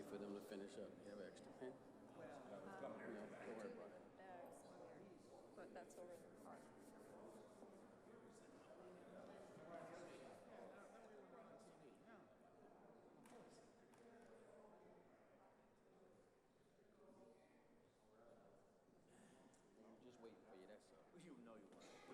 wait for them to finish up. You have an extra pen? No, don't worry about it. But that's over there. I'm just waiting for you, that's all. You know you want it.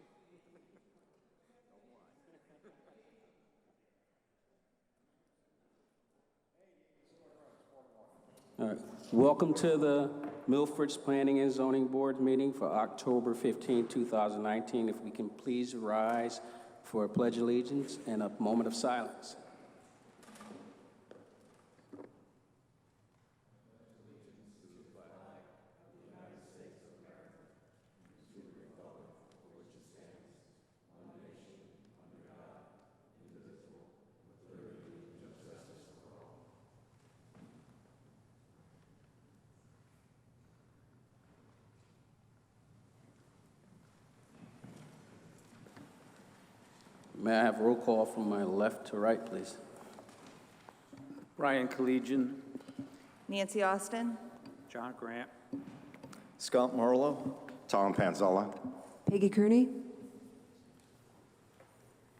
Don't lie. All right. Welcome to the Milford's Planning and Zoning Board meeting for October 15, 2019. If we can please rise for a pledge of allegiance and a moment of silence. May I have roll call from my left to right, please? Brian Collegian. Nancy Austin. John Grant. Scott Marlowe. Tom Panzella. Peggy Kearney.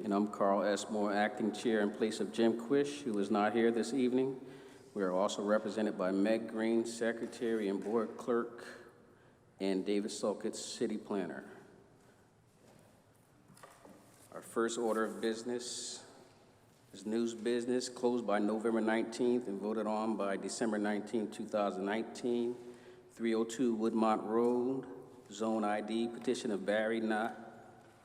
And I'm Carl S. Moore, acting chair in place of Jim Quish, who is not here this evening. We are also represented by Meg Green, secretary and board clerk, and David Sulkett, city planner. Our first order of business is news business, closed by November 19th and voted on by December 19, 2019. 302 Woodmont Road, Zone ID, petition of Barry Knott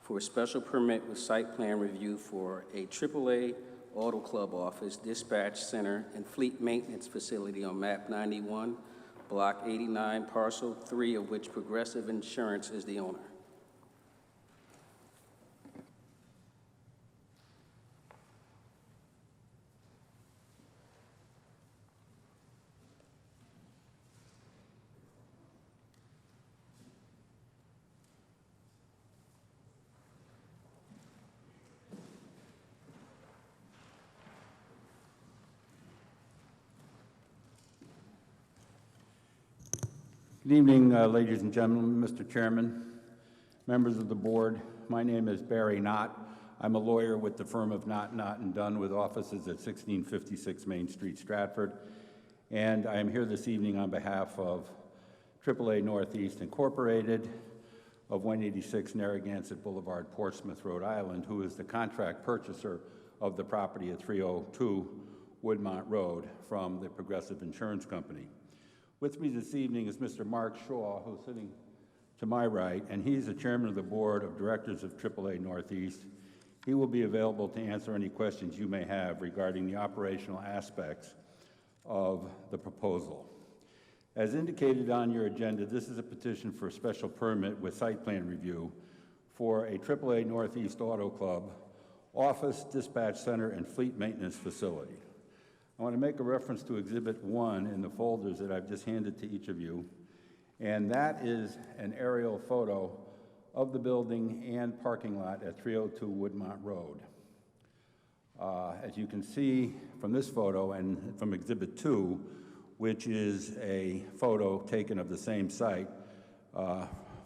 for a special permit with site plan review for a AAA Auto Club office, dispatch center, and fleet maintenance facility on map 91, block 89, parcel 3, of which Progressive Insurance is the owner. Good evening, ladies and gentlemen, Mr. Chairman, members of the board. My name is Barry Knott. I'm a lawyer with the firm of Knott, Dunn with offices at 1656 Main Street, Stratford. And I am here this evening on behalf of AAA Northeast Incorporated of 186 Narragansett Boulevard, Portsmouth, Rhode Island, who is the contract purchaser of the property at 302 Woodmont Road from the Progressive Insurance Company. With me this evening is Mr. Mark Shaw, who's sitting to my right, and he's the chairman of the board of directors of AAA Northeast. He will be available to answer any questions you may have regarding the operational aspects of the proposal. As indicated on your agenda, this is a petition for a special permit with site plan review for a AAA Northeast Auto Club office, dispatch center, and fleet maintenance facility. I want to make a reference to Exhibit 1 in the folders that I've just handed to each of you, and that is an aerial photo of the building and parking lot at 302 Woodmont Road. As you can see from this photo and from Exhibit 2, which is a photo taken of the same site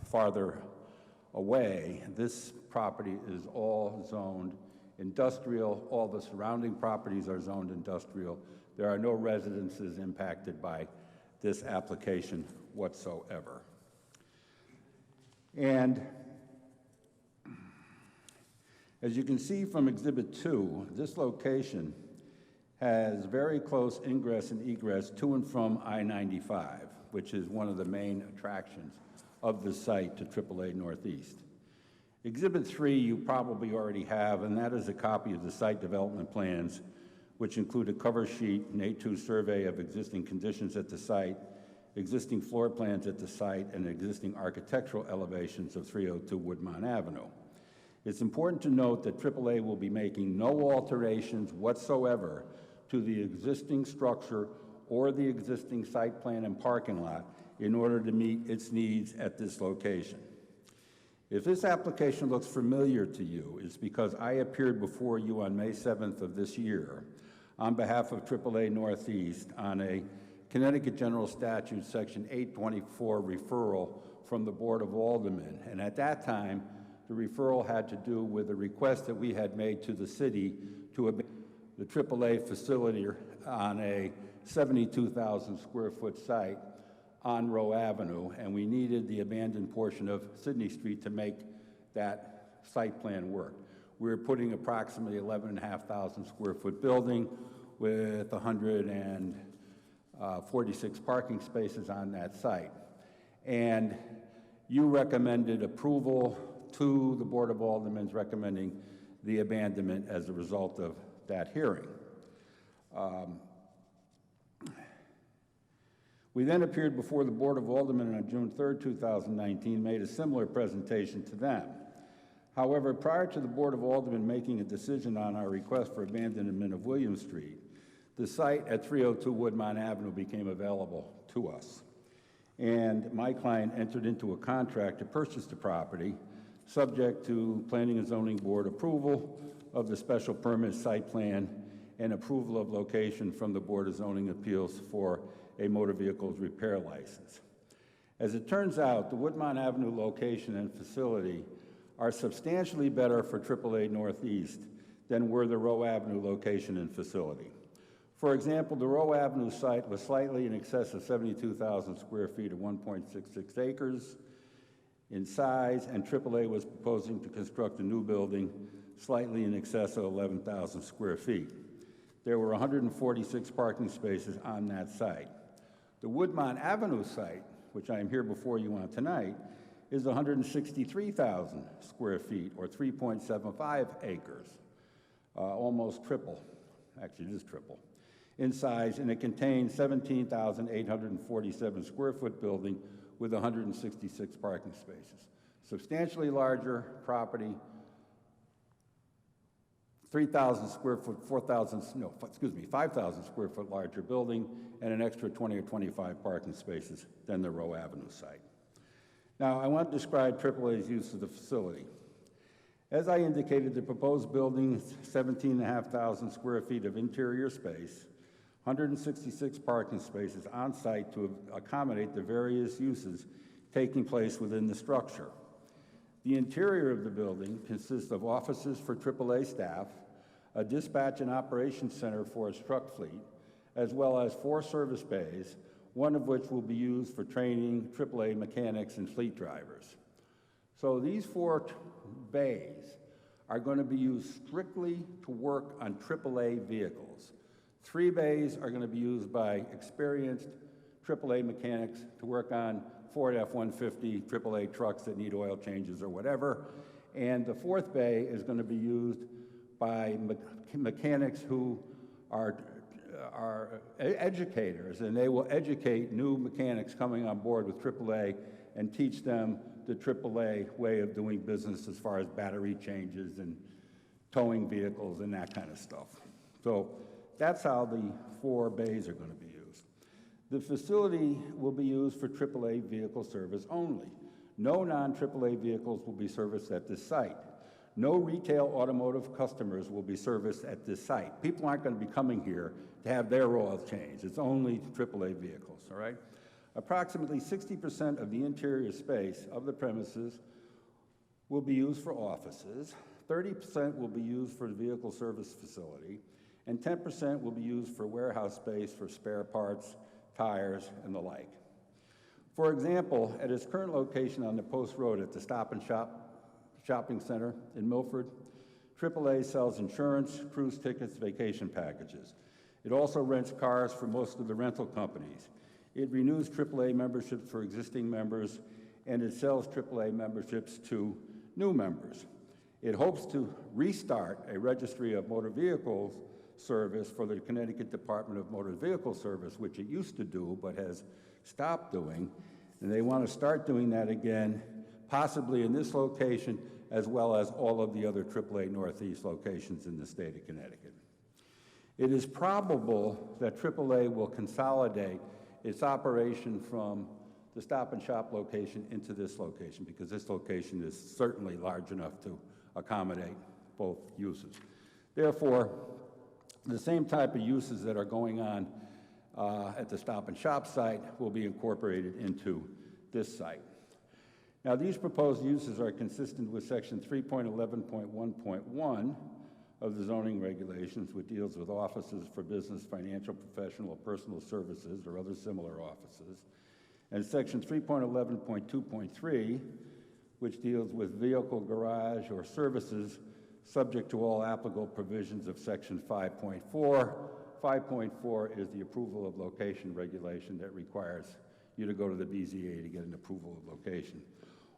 farther away, this property is all zoned industrial. All the surrounding properties are zoned industrial. There are no residences impacted by this application whatsoever. And as you can see from Exhibit 2, this location has very close ingress and egress to and from I-95, which is one of the main attractions of the site to AAA Northeast. Exhibit 3 you probably already have, and that is a copy of the site development plans, which include a cover sheet, an A2 survey of existing conditions at the site, existing floor plans at the site, and existing architectural elevations of 302 Woodmont Avenue. It's important to note that AAA will be making no alterations whatsoever to the existing structure or the existing site plan and parking lot in order to meet its needs at this location. If this application looks familiar to you, it's because I appeared before you on May 7th of this year on behalf of AAA Northeast on a Connecticut General Statute, Section 824 referral from the Board of Aldermen. And at that time, the referral had to do with a request that we had made to the city to abandon the AAA facility on a 72,000 square foot site on Row Avenue, and we needed the abandoned portion of Sydney Street to make that site plan work. We were putting approximately 11,500 square foot building with 146 parking spaces on that site. And you recommended approval to the Board of Aldermen recommending the abandonment as a result of that hearing. We then appeared before the Board of Aldermen on June 3rd, 2019, made a similar presentation to them. However, prior to the Board of Aldermen making a decision on our request for abandonment of William Street, the site at 302 Woodmont Avenue became available to us. And my client entered into a contract to purchase the property, subject to Planning and Zoning Board approval of the special permit site plan and approval of location from the Board of Zoning Appeals for a motor vehicles repair license. As it turns out, the Woodmont Avenue location and facility are substantially better for AAA Northeast than were the Row Avenue location and facility. For example, the Row Avenue site was slightly in excess of 72,000 square feet or 1.66 acres in size, and AAA was proposing to construct a new building slightly in excess of 11,000 square feet. There were 146 parking spaces on that site. The Woodmont Avenue site, which I am here before you on tonight, is 163,000 square feet or 3.75 acres, almost triple, actually it is triple, in size, and it contains 17,847 square foot building with 166 parking spaces. Substantially larger property, 3,000 square foot, 5,000 square foot larger building, and an extra 20 or 25 parking spaces than the Row Avenue site. Now, I want to describe AAA's use of the facility. As I indicated, the proposed building is 17,500 square feet of interior space, 166 parking spaces on site to accommodate the various uses taking place within the structure. The interior of the building consists of offices for AAA staff, a dispatch and operations center for its truck fleet, as well as 4 service bays, one of which will be used for training AAA mechanics and fleet drivers. So these 4 bays are going to be used strictly to work on AAA vehicles. 3 bays are going to be used by experienced AAA mechanics to work on Ford F-150 AAA trucks that need oil changes or whatever. And the 4th bay is going to be used by mechanics who are educators, and they will educate new mechanics coming on board with AAA and teach them the AAA way of doing business as far as battery changes and towing vehicles and that kind of stuff. So that's how the 4 bays are going to be used. The facility will be used for AAA vehicle service only. No non-AAA vehicles will be serviced at this site. No retail automotive customers will be serviced at this site. People aren't going to be coming here to have their oil changed. It's only AAA vehicles, all right? Approximately 60% of the interior space of the premises will be used for offices, 30% will be used for the vehicle service facility, and 10% will be used for warehouse space for spare parts, tires, and the like. For example, at its current location on the Post Road at the Stop and Shop shopping center in Milford, AAA sells insurance, cruise tickets, vacation packages. It also rents cars for most of the rental companies. It renews AAA memberships for existing members, and it sells AAA memberships to new members. It hopes to restart a registry of motor vehicles service for the Connecticut Department of Motor Vehicle Service, which it used to do but has stopped doing, and they want to start doing that again, possibly in this location, as well as all of the other AAA Northeast locations in the state of Connecticut. It is probable that AAA will consolidate its operation from the Stop and Shop location into this location, because this location is certainly large enough to accommodate both uses. Therefore, the same type of uses that are going on at the Stop and Shop site will be incorporated into this site. Now, these proposed uses are consistent with Section 3.11.1.1 of the zoning regulations, which deals with offices for business, financial, professional, or personal services, or other similar offices, and Section 3.11.2.3, which deals with vehicle garage or services subject to all applicable provisions of Section 5.4. 5.4 is the approval of location regulation that requires you to go to the BZA to get an approval of location,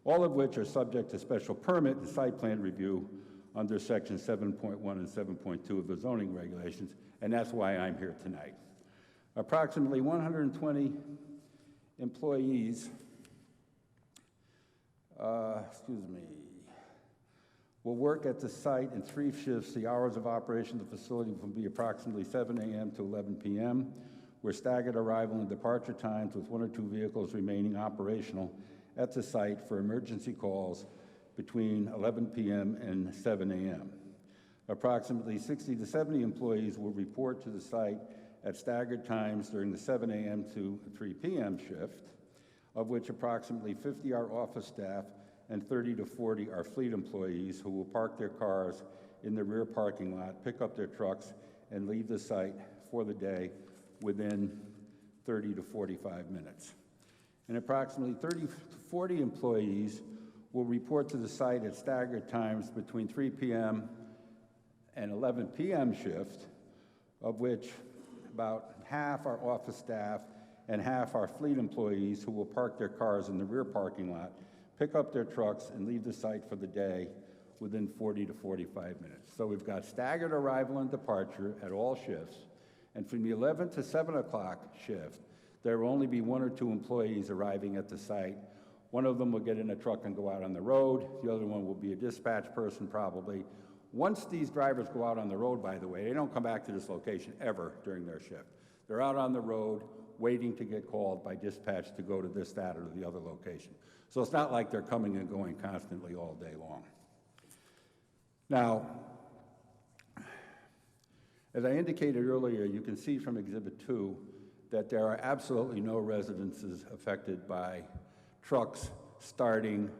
all of which are subject to special permit and site plan review under Section 7.1 and 7.2 of the zoning regulations, and that's why I'm here tonight. Approximately 120 employees, will work at the site in 3 shifts. The hours of operation of the facility will be approximately 7 a.m. to 11 p.m., with staggered arrival and departure times, with 1 or 2 vehicles remaining operational at the site for emergency calls between 11 p.m. and 7 a.m. Approximately 60 to 70 employees will report to the site at staggered times during the 7 a.m. to 3 p.m. shift, of which approximately 50 are office staff and 30 to 40 are fleet employees who will park their cars in the rear parking lot, pick up their trucks, and leave the site for the day within 30 to 45 minutes. And approximately 30 to 40 employees will report to the site at staggered times between 3 p.m. and 11 p.m. shift, of which about half are office staff and half are fleet employees who will park their cars in the rear parking lot, pick up their trucks, and leave the site for the day within 40 to 45 minutes. So we've got staggered arrival and departure at all shifts, and from the 11 to 7 o'clock shift, there will only be 1 or 2 employees arriving at the site. One of them will get in a truck and go out on the road. The other one will be a dispatch person probably. Once these drivers go out on the road, by the way, they don't come back to this location ever during their shift. They're out on the road waiting to get called by dispatch to go to this, that, or the other location. So it's not like they're coming and going constantly all day long. Now, as I indicated earlier, you can see from Exhibit 2 that there are absolutely no residences affected by trucks starting,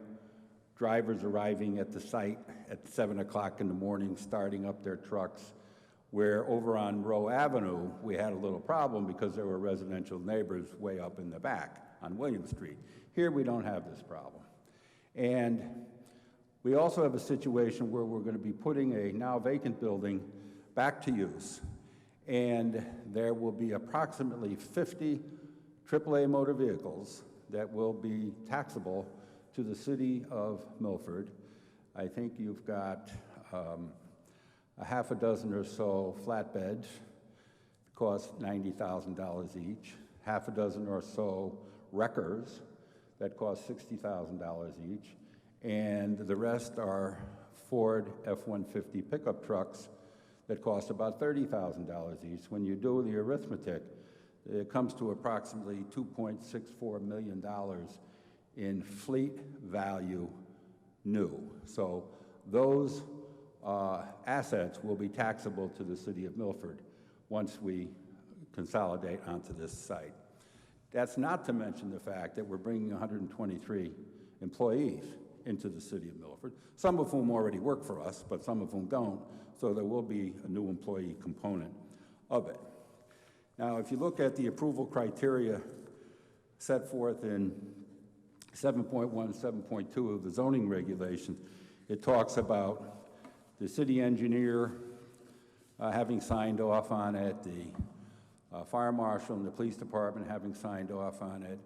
drivers arriving at the site at 7 o'clock in the morning, starting up their trucks, where over on Rowe Avenue, we had a little problem because there were residential neighbors way up in the back on William Street. Here, we don't have this problem. And we also have a situation where we're going to be putting a now vacant building back to use. And there will be approximately 50 AAA motor vehicles that will be taxable to the city of Milford. I think you've got a half a dozen or so flatbeds, cost $90,000 each, half a dozen or so wreckers that cost $60,000 each, and the rest are Ford F-150 pickup trucks that cost about $30,000 each. When you do the arithmetic, it comes to approximately $2.64 million in fleet value new. So those assets will be taxable to the city of Milford once we consolidate onto this site. That's not to mention the fact that we're bringing 123 employees into the city of Milford, some of whom already work for us, but some of whom don't, so there will be a new employee component of it. Now, if you look at the approval criteria set forth in 7.1, 7.2 of the zoning regulations, it talks about the city engineer having signed off on it, the fire marshal and the police department having signed off on it,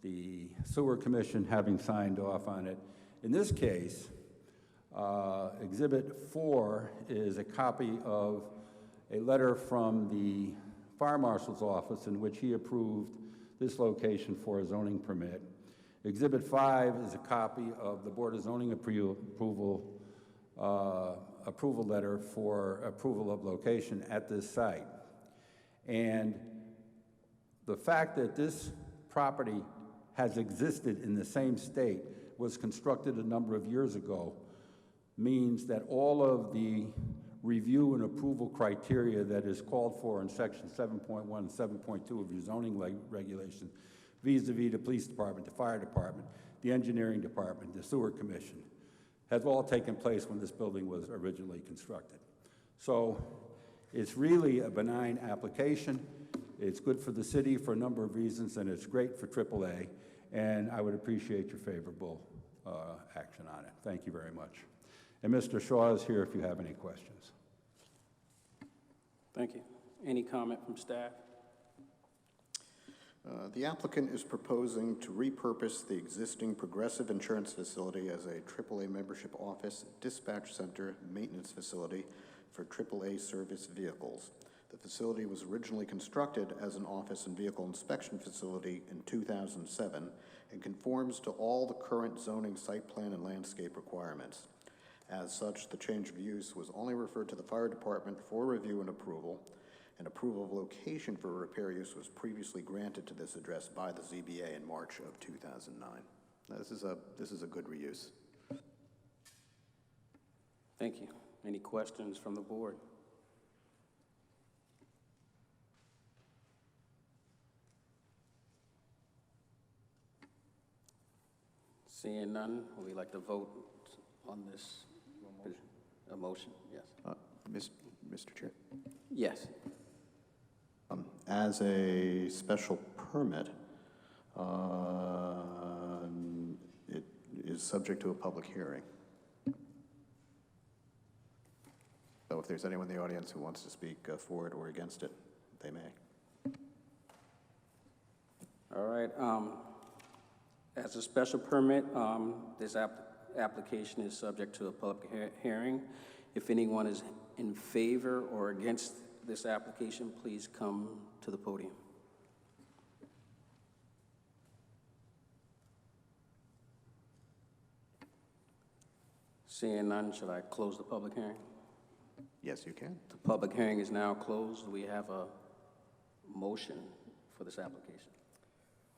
the sewer commission having signed off on it. In this case, Exhibit 4 is a copy of a letter from the fire marshal's office in which he approved this location for a zoning permit. Exhibit 5 is a copy of the Board of Zoning approval letter for approval of location at this site. And the fact that this property has existed in the same state, was constructed a number of years ago, means that all of the review and approval criteria that is called for in section 7.1 and 7.2 of your zoning regulation vis-a-vis the police department, the fire department, the engineering department, the sewer commission, has all taken place when this building was originally constructed. So it's really a benign application. It's good for the city for a number of reasons, and it's great for AAA, and I would appreciate your favorable action on it. Thank you very much. And Mr. Shaw is here if you have any questions. Thank you. Any comment from staff? The applicant is proposing to repurpose the existing Progressive Insurance facility as a AAA membership office, dispatch center, maintenance facility for AAA service vehicles. The facility was originally constructed as an office and vehicle inspection facility in 2007 and conforms to all the current zoning site plan and landscape requirements. As such, the change of use was only referred to the fire department for review and approval, and approval of location for repair use was previously granted to this address by the ZBA in March of 2009. Now, this is a good reuse. Thank you. Any questions from the board? Seeing none, would we like to vote on this? A motion, yes. Mr. Chair. Yes. As a special permit, it is subject to a public hearing. So if there's anyone in the audience who wants to speak for it or against it, they may. All right. As a special permit, this application is subject to a public hearing. If anyone is in favor or against this application, please come to the podium. Seeing none, should I close the public hearing? Yes, you can. The public hearing is now closed. We have a motion for this application.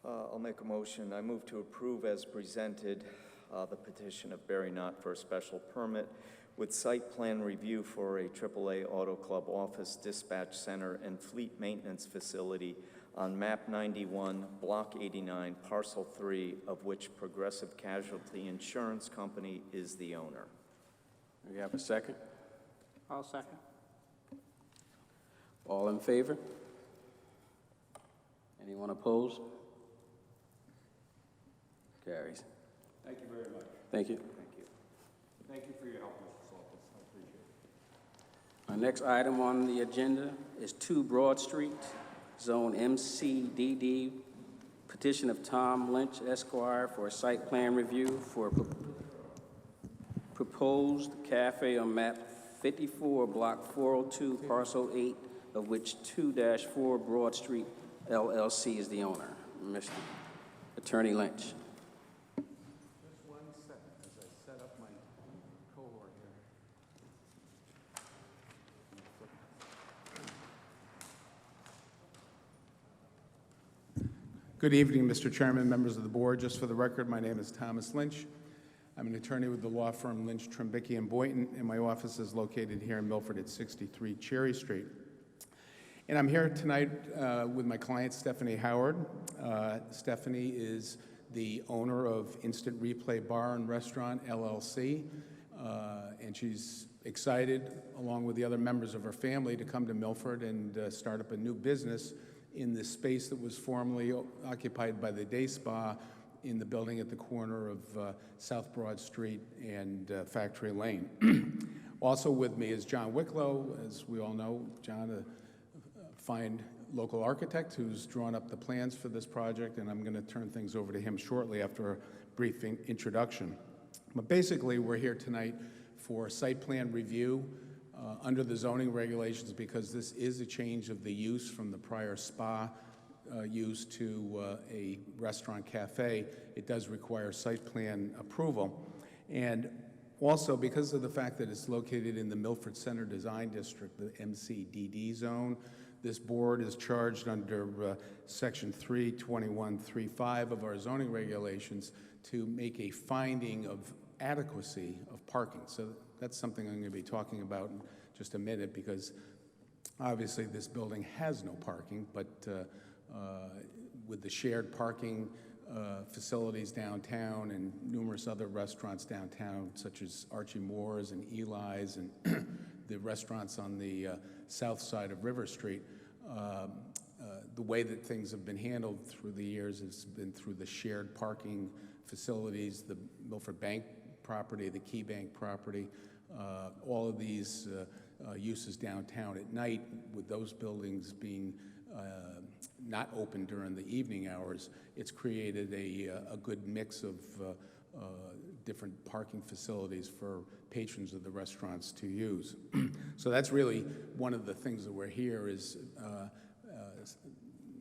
I'll make a motion. I move to approve as presented the petition of Barry Knott for a special permit with site plan review for a AAA Auto Club office, dispatch center, and fleet maintenance facility on map 91, block 89, parcel 3, of which Progressive Casualty Insurance Company is the owner. Do we have a second? I'll second. All in favor? Anyone opposed? Carries. Thank you very much. Thank you. Thank you. Thank you for your help, Mr. Saltis. I appreciate it. Our next item on the agenda is 2 Broad Street, Zone MCDD, petition of Tom Lynch, Esquire, for a site plan review for proposed cafe on map 54, block 402, parcel 8, of which 2-4 Broad Street LLC is the owner. Mr. Attorney Lynch. Just one second as I set up my cohort here. Good evening, Mr. Chairman, members of the board. Just for the record, my name is Thomas Lynch. I'm an attorney with the law firm Lynch, Trembicki & Boynton, and my office is located here in Milford at 63 Cherry Street. And I'm here tonight with my client, Stephanie Howard. Stephanie is the owner of Instant Replay Bar and Restaurant, LLC, and she's excited, along with the other members of her family, to come to Milford and start up a new business in the space that was formerly occupied by the Day Spa in the building at the corner of South Broad Street and Factory Lane. Also with me is John Wicklow. As we all know, John, a fine local architect who's drawn up the plans for this project, and I'm going to turn things over to him shortly after a brief introduction. But basically, we're here tonight for site plan review under the zoning regulations because this is a change of the use from the prior spa use to a restaurant cafe. It does require site plan approval. And also, because of the fact that it's located in the Milford Center Design District, the MCDD zone, this board is charged under Section 321.35 of our zoning regulations to make a finding of adequacy of parking. So that's something I'm going to be talking about and just a minute, because obviously this building has no parking, but with the shared parking facilities downtown and numerous other restaurants downtown, such as Archie Moore's and Eli's and the restaurants on the south side of River Street, the way that things have been handled through the years has been through the shared parking facilities, the Milford Bank property, the Key Bank property, all of these uses downtown at night, with those buildings being not open during the evening hours. It's created a good mix of different parking facilities for patrons of the restaurants to use. So that's really one of the things that we're here is,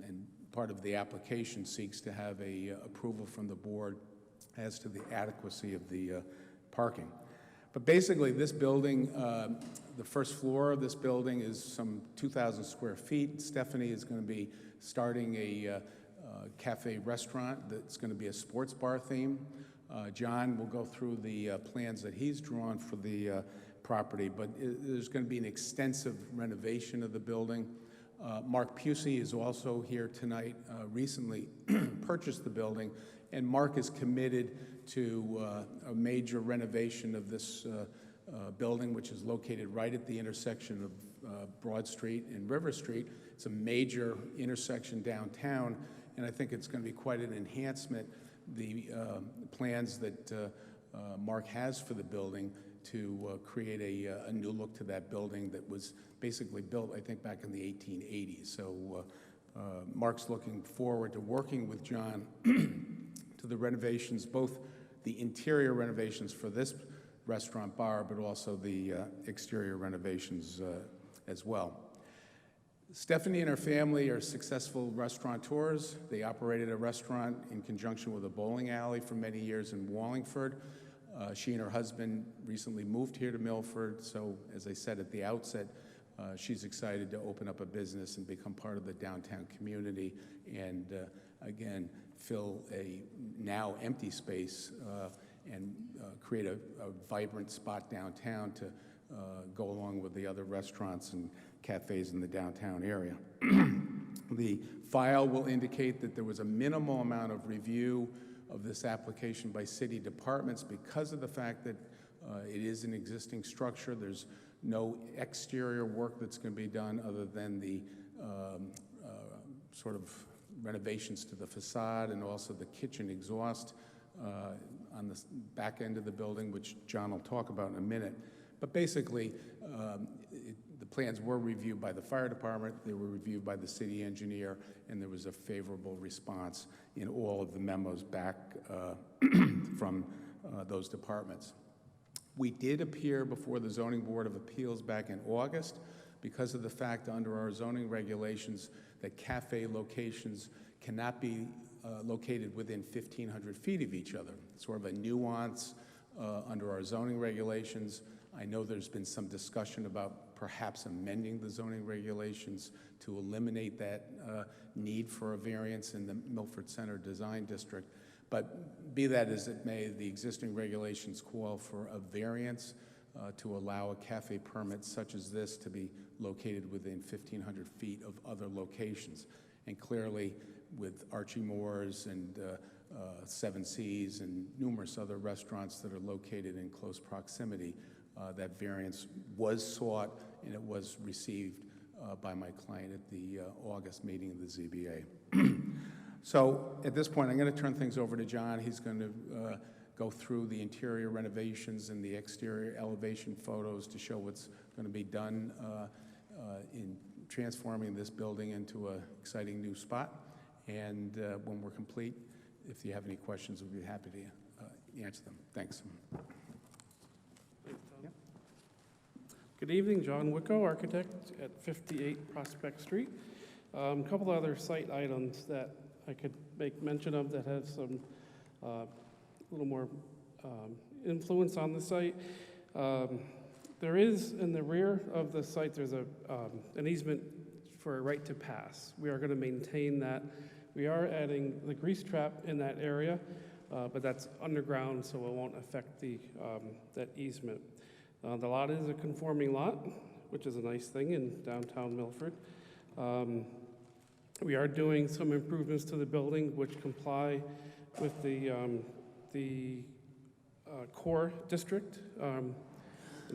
and part of the application seeks to have a approval from the board as to the adequacy of the parking. But basically, this building, the first floor of this building is some 2,000 square feet. Stephanie is going to be starting a cafe restaurant that's going to be a sports bar theme. John will go through the plans that he's drawn for the property, but there's going to be an extensive renovation of the building. Mark Pusey is also here tonight, recently purchased the building, and Mark is committed to a major renovation of this building, which is located right at the intersection of Broad Street and River Street. It's a major intersection downtown, and I think it's going to be quite an enhancement. The plans that Mark has for the building to create a new look to that building that was basically built, I think, back in the 1880s. So Mark's looking forward to working with John to the renovations, both the interior renovations for this restaurant bar, but also the exterior renovations as well. Stephanie and her family are successful restaurateurs. They operated a restaurant in conjunction with a bowling alley for many years in Wallingford. She and her husband recently moved here to Milford, so as I said at the outset, she's excited to open up a business and become part of the downtown community and, again, fill a now empty space and create a vibrant spot downtown to go along with the other restaurants and cafes in the downtown area. The file will indicate that there was a minimal amount of review of this application by city departments because of the fact that it is an existing structure. There's no exterior work that's going to be done other than the sort of renovations to the facade and also the kitchen exhaust on the back end of the building, which John will talk about in a minute. But basically, the plans were reviewed by the fire department, they were reviewed by the city engineer, and there was a favorable response in all of the memos back from those departments. We did appear before the Zoning Board of Appeals back in August because of the fact under our zoning regulations that cafe locations cannot be located within 1,500 feet of each other. Sort of a nuance under our zoning regulations. I know there's been some discussion about perhaps amending the zoning regulations to eliminate that need for a variance in the Milford Center Design District. But be that as it may, the existing regulations call for a variance to allow a cafe permit such as this to be located within 1,500 feet of other locations. And clearly, with Archie Moore's and Seven Seas and numerous other restaurants that are located in close proximity, that variance was sought and it was received by my client at the August meeting of the ZBA. So at this point, I'm going to turn things over to John. He's going to go through the interior renovations and the exterior elevation photos to show what's going to be done in transforming this building into an exciting new spot. And when we're complete, if you have any questions, we'll be happy to answer them. Thanks. Good evening, John Wicko, architect at 58 Prospect Street. A couple other site items that I could make mention of that have some little more influence on the site. There is, in the rear of the site, there's an easement for a right to pass. We are going to maintain that. We are adding the grease trap in that area, but that's underground, so it won't affect the that easement. The lot is a conforming lot. which is a nice thing in downtown Milford. We are doing some improvements to the building which comply with the core district in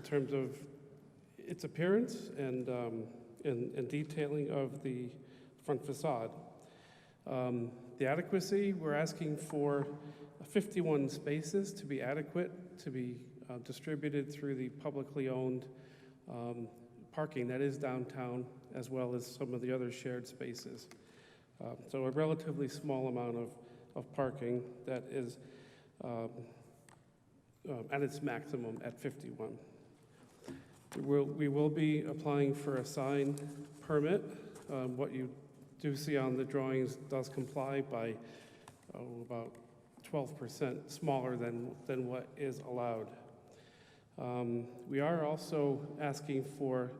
terms of its appearance and detailing of the front facade. The adequacy, we're asking for 51 spaces to be adequate, to be distributed through the publicly owned parking that is downtown, as well as some of the other shared spaces. So a relatively small amount of parking that is at its maximum at 51. We will be applying for a sign permit. What you do see on the drawings does comply by about 12% smaller than what is allowed. We are also asking for,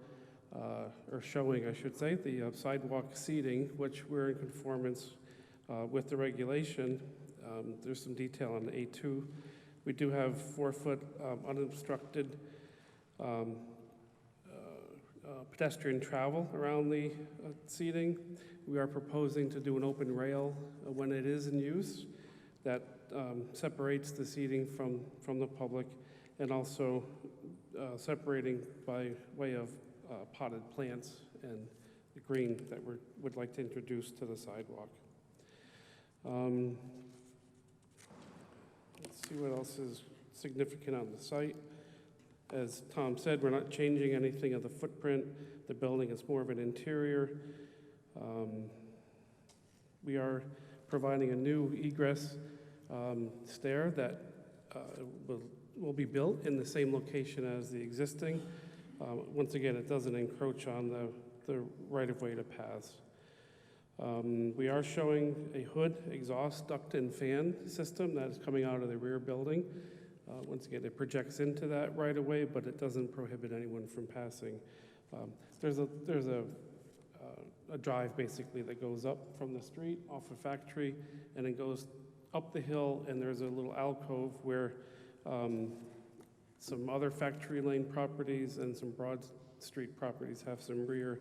or showing, I should say, the sidewalk seating, which we're in conformance with the regulation. There's some detail on the A2. We do have 4-foot unobstructed pedestrian travel around the seating. We are proposing to do an open rail when it is in use that separates the seating from the public, and also separating by way of potted plants and the green that we would like to introduce to the sidewalk. Let's see what else is significant on the site. As Tom said, we're not changing anything of the footprint. The building is more of an interior. We are providing a new egress stair that will be built in the same location as the existing. Once again, it doesn't encroach on the right-of-way to paths. We are showing a hood, exhaust, duct, and fan system that is coming out of the rear building. Once again, it projects into that right-of-way, but it doesn't prohibit anyone from passing. There's a drive, basically, that goes up from the street, off of Factory, and it goes up the hill, and there's a little alcove where some other Factory Lane properties and some Broad Street properties have some rear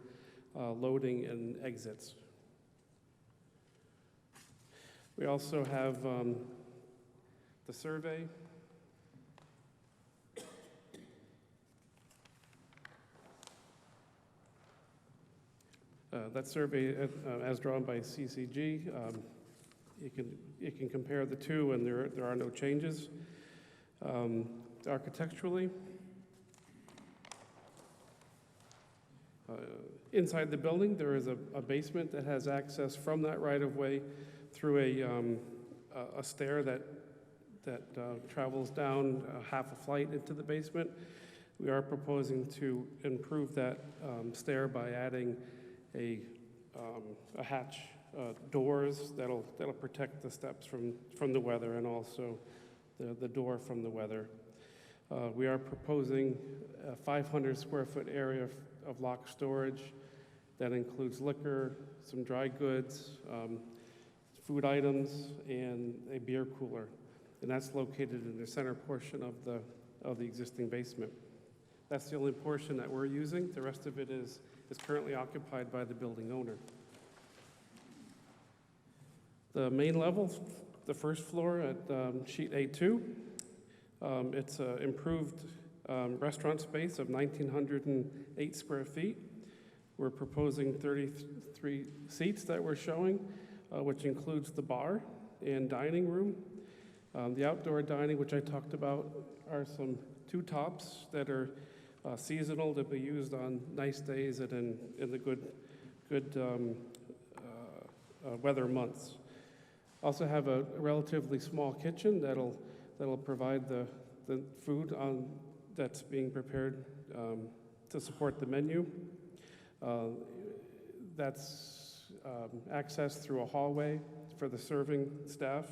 loading and exits. We also have the survey. That survey, as drawn by CCG, you can compare the two, and there are no changes. Architecturally, inside the building, there is a basement that has access from that right-of-way through a stair that travels down half a flight into the basement. We are proposing to improve that stair by adding a hatch doors that'll protect the steps from the weather, and also the door from the weather. We are proposing a 500 square foot area of locked storage that includes liquor, some dry goods, food items, and a beer cooler. And that's located in the center portion of the existing basement. That's the only portion that we're using. The rest of it is currently occupied by the building owner. The main level, the first floor at sheet A2, it's an improved restaurant space of 1,908 square feet. We're proposing 33 seats that we're showing, which includes the bar and dining room. The outdoor dining, which I talked about, are some two tops that are seasonal, to be used on nice days and in the good weather months. Also have a relatively small kitchen that'll provide the food that's being prepared to support the menu. That's accessed through a hallway for the serving staff,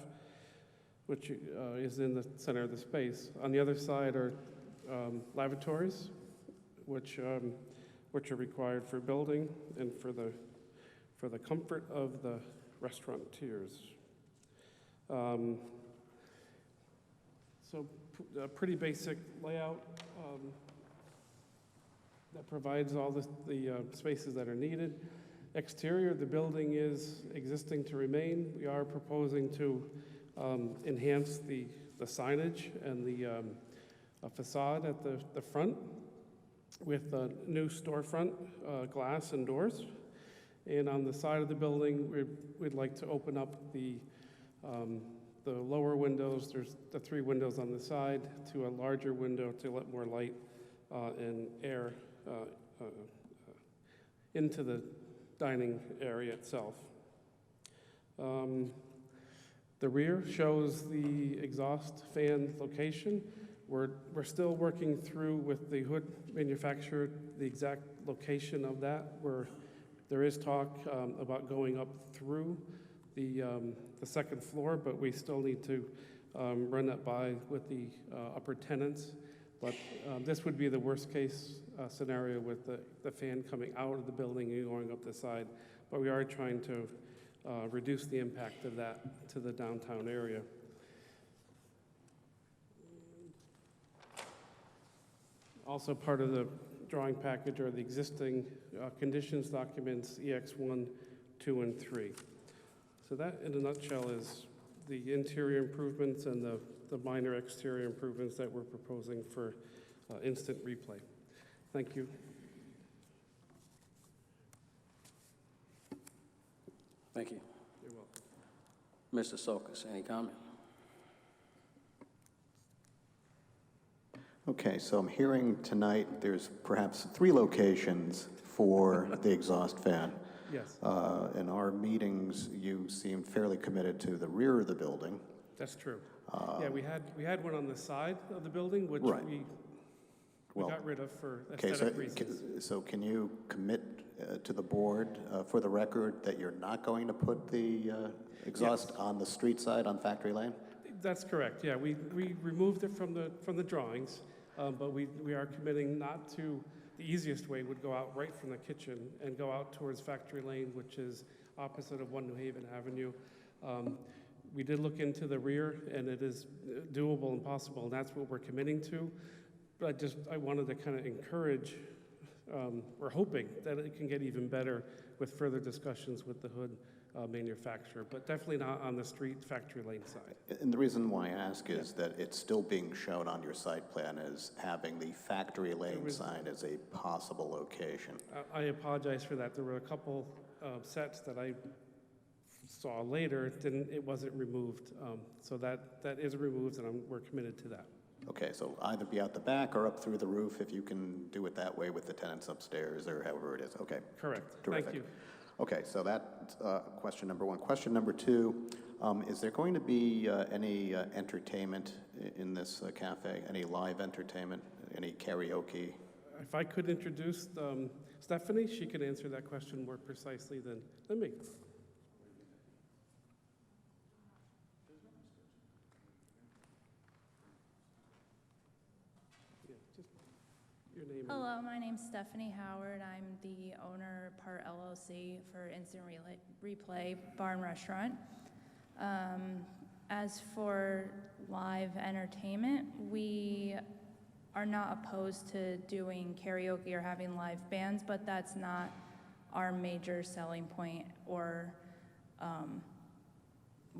which is in the center of the space. On the other side are lavatories, which are required for building and for the comfort of the restaurateurs. So a pretty basic layout. that provides all the spaces that are needed. Exterior, the building is existing to remain. We are proposing to enhance the signage and the facade at the front with a new storefront, glass and doors. And on the side of the building, we'd like to open up the lower windows. There's the 3 windows on the side to a larger window to let more light and air into the dining area itself. The rear shows the exhaust fan location. We're still working through with the hood manufacturer the exact location of that, where there is talk about going up through the second floor, but we still need to run that by with the upper tenants. But this would be the worst case scenario with the fan coming out of the building and going up the side. But we are trying to reduce the impact of that to the downtown area. Also part of the drawing package are the existing conditions documents, EX1, 2, and 3. So that, in a nutshell, is the interior improvements and the minor exterior improvements that we're proposing for instant replay. Thank you. Thank you. You're welcome. Mr. Sulkus, any comment? Okay, so I'm hearing tonight there's perhaps 3 locations for the exhaust fan. Yes, In our meetings, you seemed fairly committed to the rear of the building. that's true. Yeah, we had one on the side of the building, which Right. we Well, got rid of for Okay, aesthetic reasons. so can you commit to the board, for the record, that you're not going to put the exhaust on the street side on Factory Lane? That's correct, yeah. We removed it from the drawings, but we are committing not to, the easiest way would go out right from the kitchen and go out towards Factory Lane, which is opposite of 1 New Haven Avenue. We did look into the rear, and it is doable and possible, and that's what we're committing to. But I wanted to kind of encourage, we're hoping that it can get even better with further discussions with the hood manufacturer, but definitely not on the street Factory Lane side. And the reason why I ask is that it's still being shown on your site plan as having the Factory Lane sign as a possible location. I apologize for that. There were a couple sets that I saw later, it wasn't removed. So that is removed, and we're committed to that. Okay, so either be out the back or up through the roof if you can do it that way with the tenants upstairs or however it is. Okay. Correct. Terrific. Thank you. Okay, so that's question number 1. Question number 2, is there going to be any entertainment in this cafe? Any live entertainment? Any karaoke? If I could introduce Stephanie, she could answer that question more precisely than me. Yeah, just your name. Hello, my name's Stephanie Howard. I'm the owner, part LLC, for Instant Replay Bar and Restaurant. As for live entertainment, we are not opposed to doing karaoke or having live bands, but that's not our major selling point or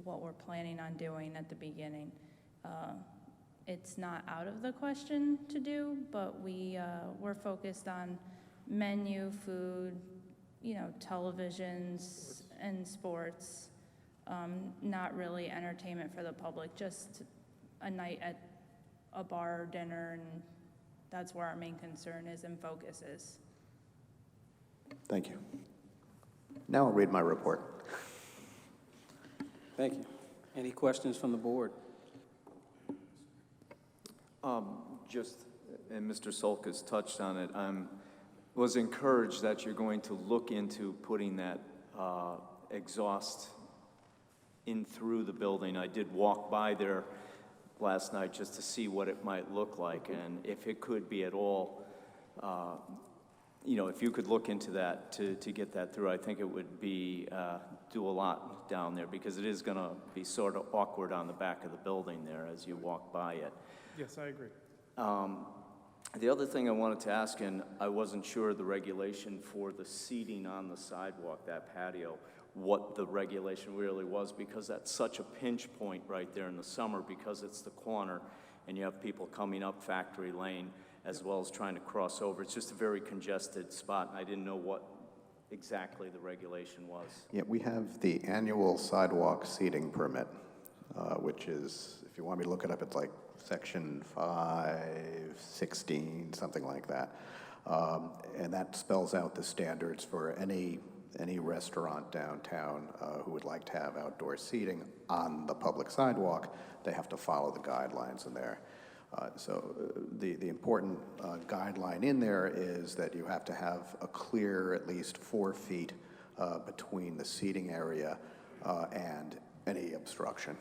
what we're planning on doing at the beginning. It's not out of the question to do, but we're focused on menu, food, televisions and sports, not really entertainment for the public, just a night at a bar or dinner, and that's where our main concern is and focus is. Thank you. Now I'll read my report. Thank you. Any questions from the board? And Mr. Sulkus touched on it, was encouraged that you're going to look into putting that exhaust in through the building. I did walk by there last night just to see what it might look like, and if it could be at all, if you could look into that to get that through, I think it would be do a lot down there, because it is going to be sort of awkward on the back of the building there as you walk by it. Yes, I agree. The other thing I wanted to ask, and I wasn't sure of the regulation for the seating on the sidewalk, that patio, what the regulation really was, because that's such a pinch point right there in the summer because it's the corner and you have people coming up Factory Lane as well as trying to cross over. It's just a very congested spot, and I didn't know what exactly the regulation was. Yeah, we have the annual sidewalk seating permit, which is, if you want me to look it up, it's like section 516, something like that. And that spells out the standards for any restaurant downtown who would like to have outdoor seating on the public sidewalk. They have to follow the guidelines in there. The important guideline in there is that you have to have a clear at least 4 feet between the seating area and any obstruction.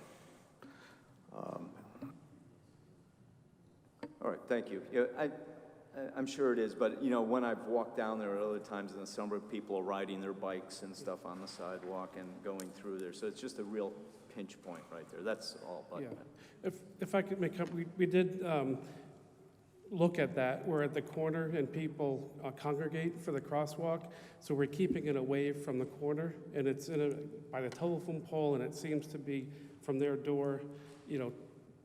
All right, thank you. Yeah, I'm sure it is, but you know, when I've walked down there at other times in the summer, people are riding their bikes and stuff on the sidewalk and going through there. So it's just a real pinch point right there. That's all. But Yeah. If I could make up, we did look at that. We're at the corner and people congregate for the crosswalk. So we're keeping it away from the corner, and it's by the telephone pole, and it seems to be from their door, you know,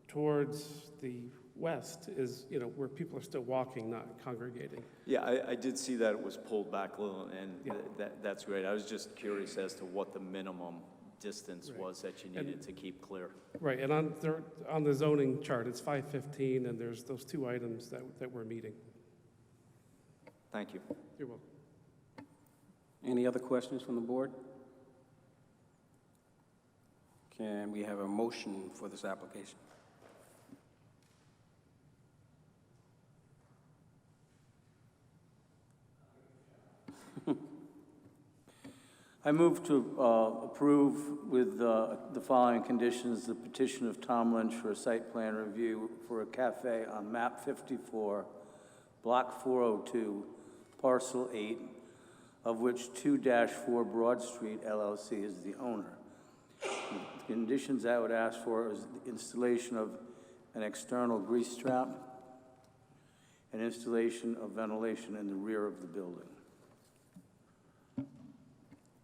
towards the west is, you know, where people are still walking, not congregating. yeah, I did see that it was pulled back a little, and that's great. I was just curious as to what the minimum distance was that you needed to keep clear. Right, and on the zoning chart, it's 515, and there's those 2 items that we're meeting. Thank you. You're welcome. Any other questions from the board? Can we have a motion for this application? I move to approve with the following conditions, the petition of Tom Lynch for a site plan review for a cafe on map 54, block 402, parcel 8, of which 2-4 Broad Street LLC is the owner. The conditions I would ask for is the installation of an external grease trap and installation of ventilation in the rear of the building.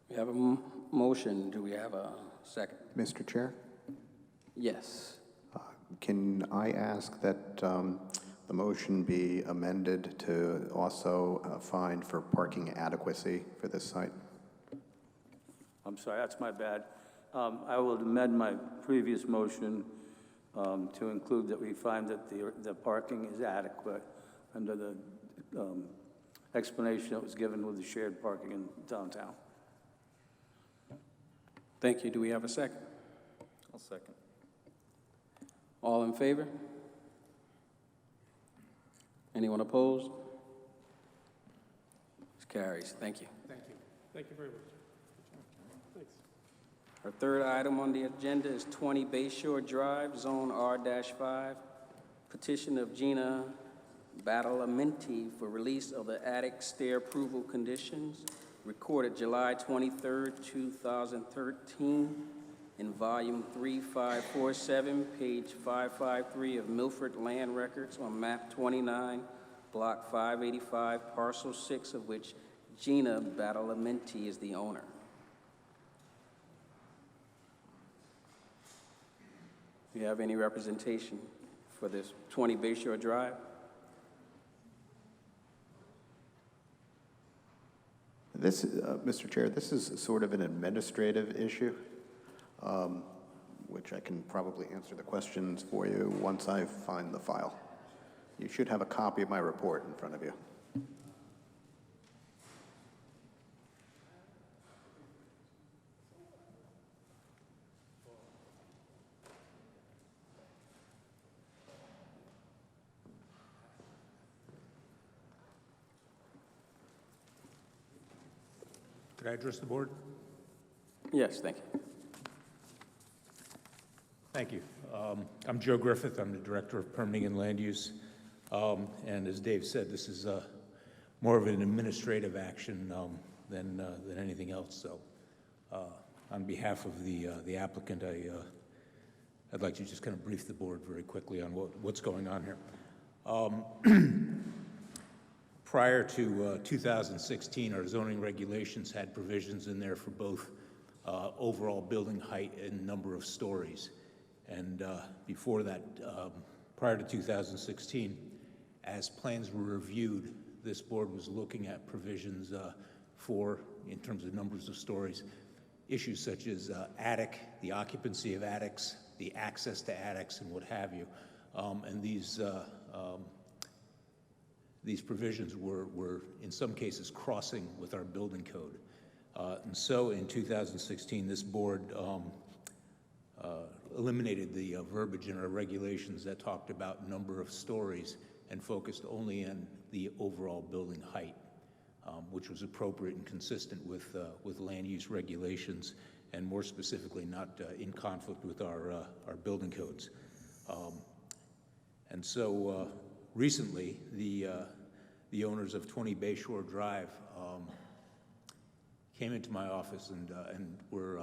We have a motion. Do we have a second? Mr. Chair, Yes. can I ask that the motion be amended to also find for parking adequacy for this site? I'm sorry, that's my bad. I will amend my previous motion to include that we find that the parking is adequate under the explanation that was given with the shared parking in downtown. Thank you. Do we have a second? I'll second. All in favor? Anyone opposed? This carries. Thank you. Thank you. Thank you very much. Thanks. Our third item on the agenda is 20 Bayshore Drive, Zone R-5. Petition of Gina Badalamenti for release of the attic stair approval conditions, recorded July 23rd, 2013, in volume 3547, page 553 of Milford Land Records on map 29, block 585, parcel 6, of which Gina Badalamenti is the owner. Do you have any representation for this 20 Bayshore Drive? This, Mr. Chair, this is sort of an administrative issue, which I can probably answer the questions for you once I find the file. You should have a copy of my report in front of you. Could I address the board? Yes, thank you. Thank you. I'm Joe Griffith. I'm the Director of Permitting and Land Use. And as Dave said, this is more of an administrative action than anything else. So on behalf of the applicant, I'd like to just kind of brief the board very quickly on what's going on here. prior to 2016, our zoning regulations had provisions in there for both overall building height and number of stories. And before that, prior to 2016, as plans were reviewed, this board was looking at provisions for, in terms of numbers of stories, issues such as attic, the occupancy of attics, the access to attics, and what have you. And these provisions were, in some cases, crossing with our building code. And so in 2016, this board eliminated the verbiage in our regulations that talked about number of stories and focused only on the overall building height, which was appropriate and consistent with land use regulations, and more specifically, not in conflict with our building codes. And so recently, the owners of 20 Bayshore Drive came into my office and were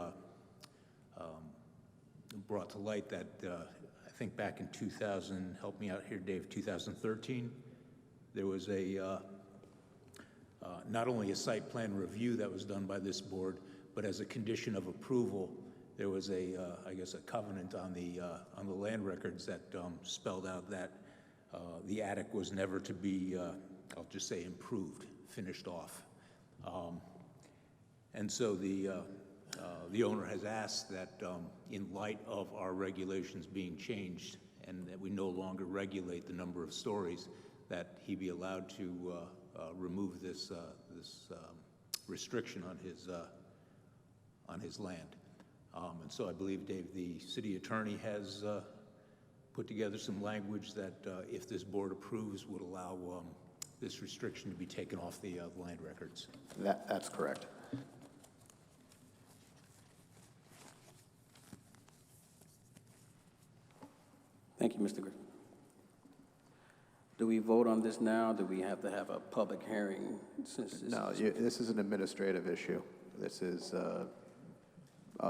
brought to light that I think back in 2000, help me out here, Dave, 2013, there was a not only a site plan review that was done by this board, but as a condition of approval, there was I guess a covenant on the land records that spelled out that the attic was never to be, I'll just say, improved, finished off. And so the owner has asked that in light of our regulations being changed and that we no longer regulate the number of stories, that he be allowed to remove this restriction on his land. And so I believe, Dave, the city attorney has put together some language that, if this board approves, would allow this restriction to be taken off the land records. That's correct. Thank you, Mr. Griffin. Do we vote on this now? Do we have to have a public hearing since this No, is... this is an administrative issue. This is,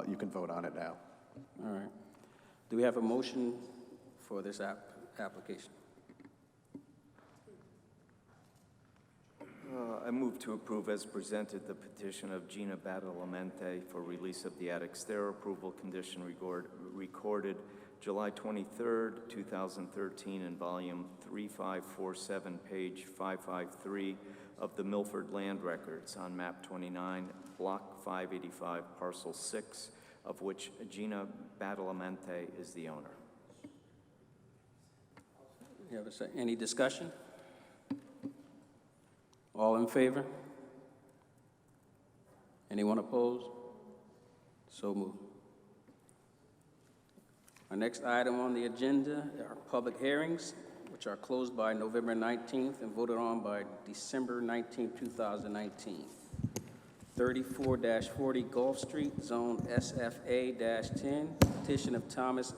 you can vote on it now. All right. Do we have a motion for this application? I move to approve as presented the petition of Gina Badalamenti for release of the attic stair approval condition recorded July 23rd, 2013 in volume 3547, page 553 of the Milford Land Records on map 29, block 585, parcel 6, of which Gina Badalamenti is the owner. You have any discussion? All in favor? Anyone opposed? So moved. Our next item on the agenda are public hearings, which are closed by November 19th and voted on by December 19th, 2019. 34-40 Gulf Street, Zone SFA-10, petition of Thomas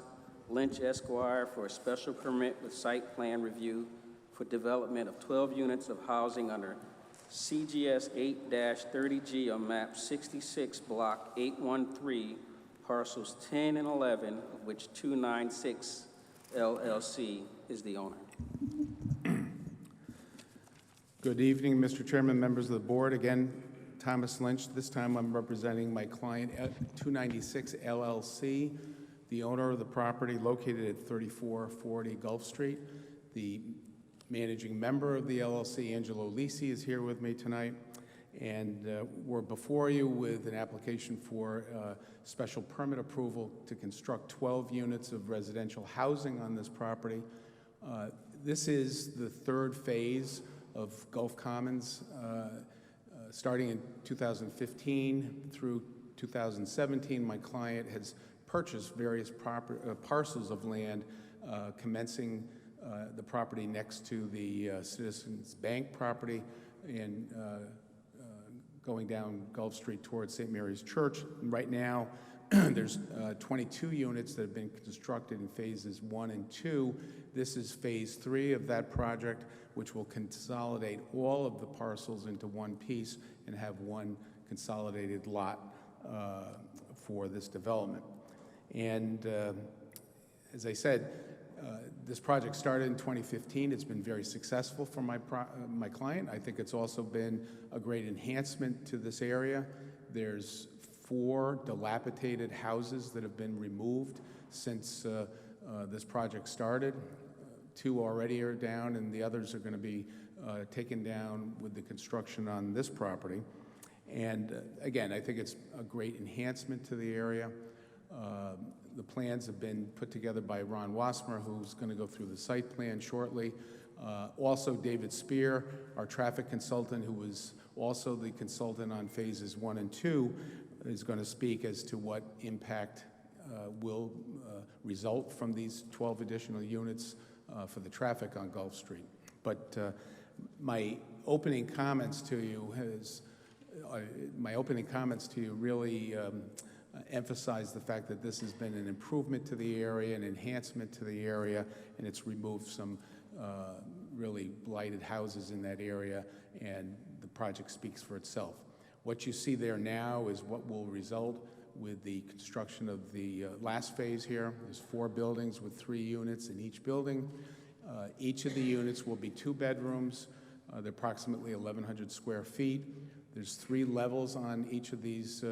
Lynch Esquire for a special permit with site plan review for development of 12 units of housing under CGS 8-30G on map 66, block 813, parcels 10 and 11, of which 296 LLC is the owner. Good evening, Mr. Chairman, members of the board. Again, Thomas Lynch. This time I'm representing my client at 296 LLC, the owner of the property located at 3440 Gulf Street. The managing member of the LLC, Angelo Lisi, is here with me tonight. And we're before you with an application for special permit approval to construct 12 units of residential housing on this property. This is the third phase of Gulf Commons, starting in 2015 through 2017. My client has purchased various parcels of land, commencing the property next to the Citizens Bank property and going down Gulf Street towards St. Mary's Church. And right now, there's 22 units that have been constructed in phases 1 and 2. This is phase 3 of that project, which will consolidate all of the parcels into one piece and have one consolidated lot for this development. And as I said, This project started in 2015. It's been very successful for my client. I think it's also been a great enhancement to this area. There's 4 dilapidated houses that have been removed since this project started. 2 already are down, and the others are going to be taken down with the construction on this property. And again, I think it's a great enhancement to the area. The plans have been put together by Ron Wasmer, who's going to go through the site plan shortly. Also, David Spear, our traffic consultant, who was also the consultant on phases 1 and 2, is going to speak as to what impact will result from these 12 additional units for the traffic on Gulf Street. But my opening comments to you really emphasize the fact that this has been an improvement to the area, an enhancement to the area, and it's removed some really blighted houses in that area, and the project speaks for itself. What you see there now is what will result with the construction of the last phase here. There's 4 buildings with 3 units in each building. Each of the units will be 2 bedrooms. They're approximately 1,100 square feet. There's 3 levels on each of these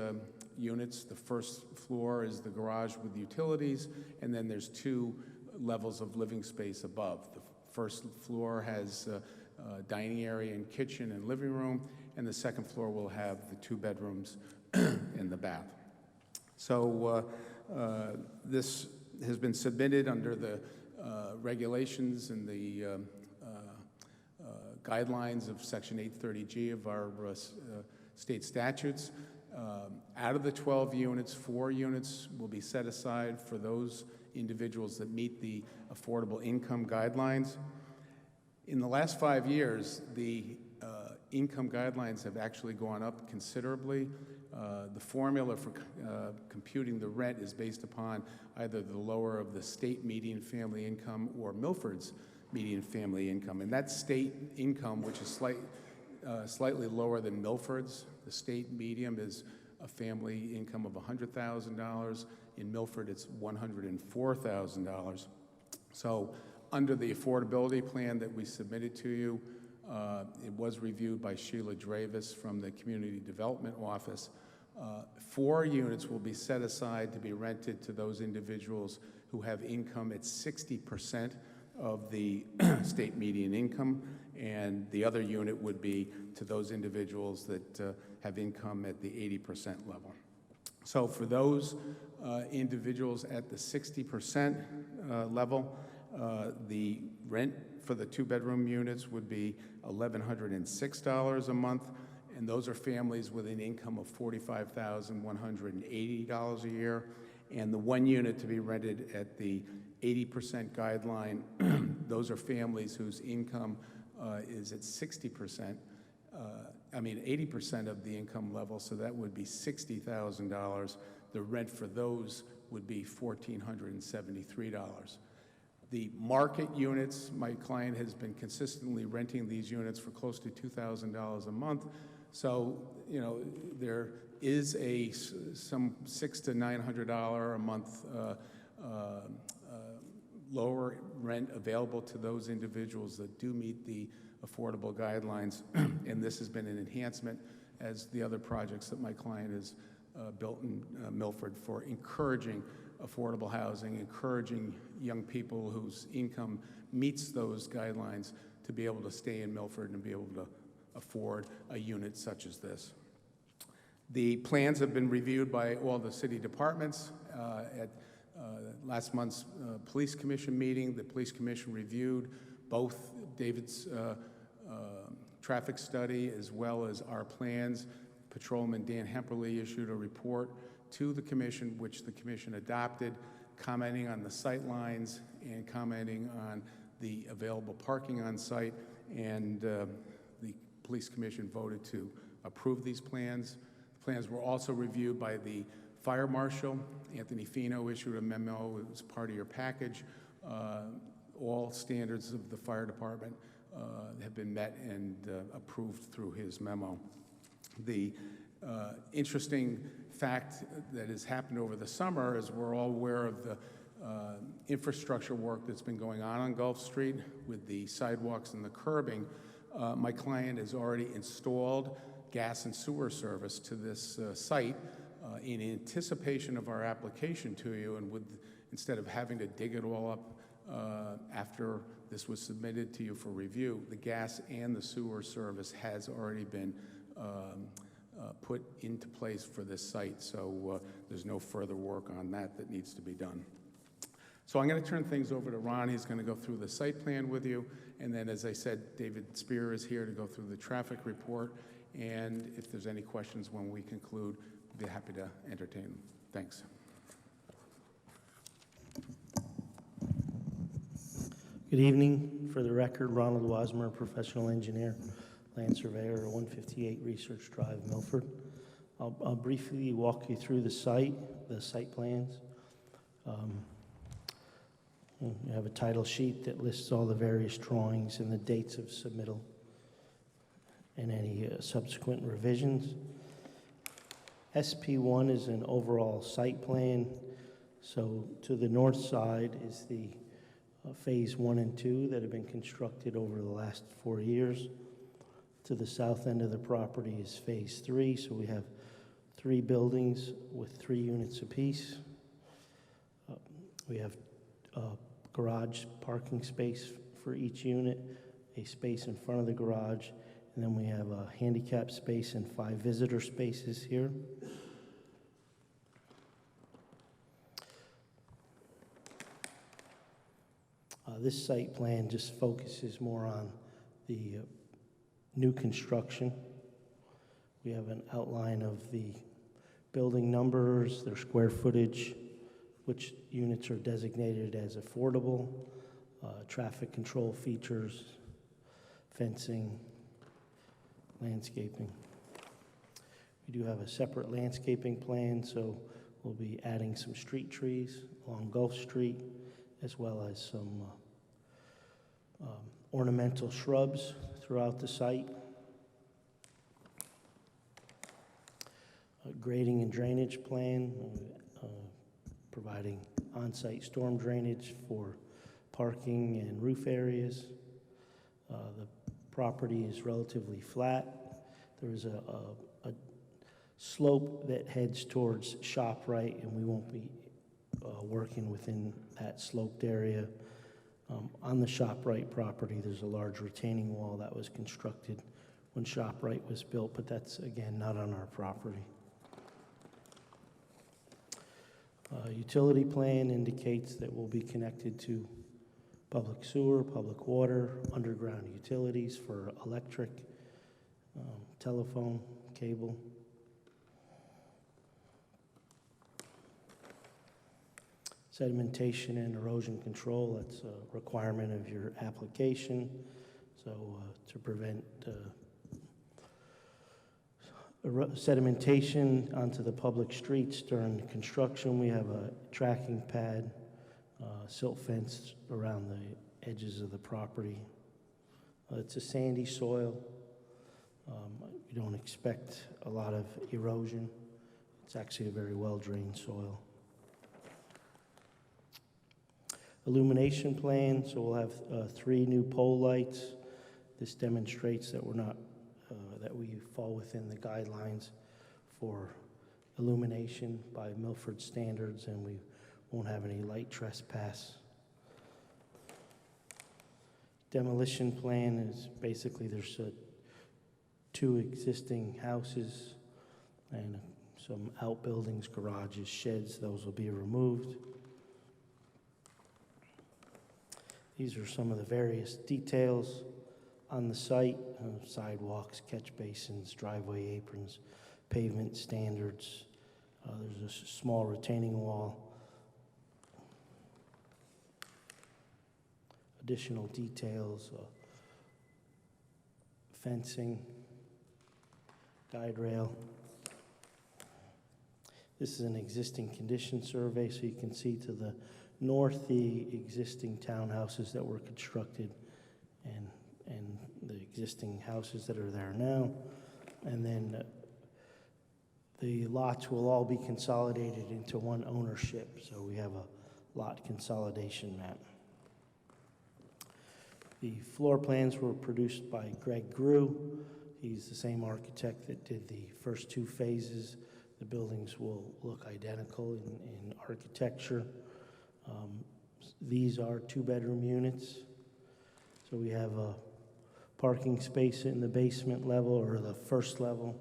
units. The first floor is the garage with utilities, and then there's 2 levels of living space above. The first floor has dining area and kitchen and living room, and the second floor will have the 2 bedrooms and the bath. So this has been submitted under the regulations and the guidelines of Section 830G of our state statutes. Out of the 12 units, 4 units will be set aside for those individuals that meet the affordable income guidelines. In the last 5 years, the income guidelines have actually gone up considerably. The formula for computing the rent is based upon either the lower of the state median family income or Milford's median family income. And that state income, which is slightly lower than Milford's, the state median is a family income of $100,000. In Milford, it's $104,000. So under the affordability plan that we submitted to you, it was reviewed by Sheila Dravis from the Community Development Office. 4 units will be set aside to be rented to those individuals who have income at 60% of the state median income, and the other unit would be to those individuals that have income at the 80% level. So for those individuals at the 60% level, the rent for the 2-bedroom units would be $1,106 a month, and those are families with an income of $45,180 a year. And the 1 unit to be rented at the 80% guideline, those are families whose income is at 60%, 80% of the income level, so that would be $60,000. The rent for those would be $1,473. The market units, my client has been consistently renting these units for close to $2,000 a month. So, there is some $600 to $900 a month lower rent available to those individuals that do meet the affordable guidelines. And this has been an enhancement, as the other projects that my client has built in Milford, for encouraging affordable housing, encouraging young people whose income meets those guidelines to be able to stay in Milford and be able to afford a unit such as this. The plans have been reviewed by all the city departments. At last month's police commission meeting, the police commission reviewed both David's traffic study as well as our plans. Patrolman Dan Hemperly issued a report to the commission, which the commission adopted, commenting on the sight lines and commenting on the available parking on site, and the police commission voted to approve these plans. The plans were also reviewed by the fire marshal. Anthony Fino issued a memo. It was part of your package. All standards of the fire department have been met and approved through his memo. The interesting fact that has happened over the summer, as we're all aware of the infrastructure work that's been going on Gulf Street with the sidewalks and the curbing, my client has already installed gas and sewer service to this site in anticipation of our application to you, and instead of having to dig it all up after this was submitted to you for review, the gas and the sewer service has already been put into place for this site, so there's no further work on that needs to be done. So I'm going to turn things over to Ron. He's going to go through the site plan with you, and then, as I said, David Spear is here to go through the traffic report, and if there's any questions when we conclude, we'll be happy to entertain them. Thanks. Good evening. For the record, Ronald Wasmer, professional engineer, land surveyor at 158 Research Drive, Milford. I'll briefly walk you through the site plans. You have a title sheet that lists all the various drawings and the dates of submittal and any subsequent revisions. SP1 is an overall site plan. So to the north side is the phase 1 and 2 that have been constructed over the last 4 years. To the south end of the property is phase 3. So we have 3 buildings with 3 units apiece. We have garage parking space for each unit, a space in front of the garage, and then we have a handicap space and 5 visitor spaces here. This site plan just focuses more on the new construction. We have an outline of the building numbers, their square footage, which units are designated as affordable, traffic control features, fencing, landscaping. We do have a separate landscaping plan, so we'll be adding some street trees along Gulf Street, as well as some ornamental shrubs throughout the site. A grading and drainage plan, providing on-site storm drainage for parking and roof areas. The property is relatively flat. There is a slope that heads towards ShopRite, and we won't be working within that sloped area. On the ShopRite property, there's a large retaining wall that was constructed when ShopRite was built, but that's, again, not on our property. Utility plan indicates that we'll be connected to public sewer, public water, underground utilities for electric, telephone, cable. Sedimentation and erosion control, that's a requirement of your application. So to prevent sedimentation onto the public streets during construction, we have a tracking pad, silt fence around the edges of the property. It's a sandy soil. We don't expect a lot of erosion. It's actually a very well-drained soil. Illumination plan, so we'll have 3 new pole lights. This demonstrates that that we fall within the guidelines for illumination by Milford standards, and we won't have any light trespass. Demolition plan is basically there's 2 existing houses and some outbuildings, garages, sheds. Those will be removed. These are some of the various details on the site: sidewalks, catch basins, driveway aprons, pavement standards. There's a small retaining wall. Additional details, fencing, guide rail. This is an existing condition survey, so you can see to the north the existing townhouses that were constructed and the existing houses that are there now. And then the lots will all be consolidated into one ownership. So we have a lot consolidation map. The floor plans were produced by Greg Grew. He's the same architect that did the first 2 phases. The buildings will look identical in architecture. These are 2-bedroom units. So we have a parking space in the basement level or the first level,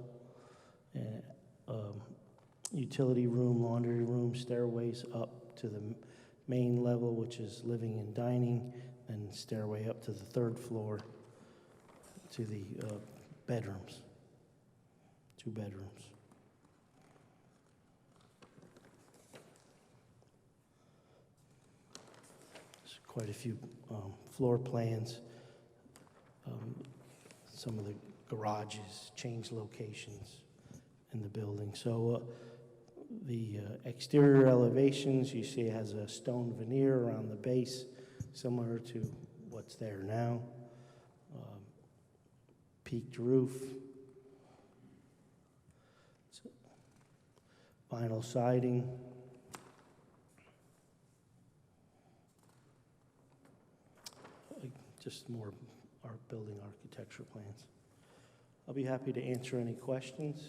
utility room, laundry room, stairways up to the main level, which is living and dining, and stairway up to the 3rd floor to the bedrooms, 2 bedrooms. There's quite a few floor plans. Some of the garages change locations in the building. So the exterior elevations, you see it has a stone veneer around the base, similar to what's there now. Peaked roof. Vinyl siding. Just more building architecture plans. I'll be happy to answer any questions.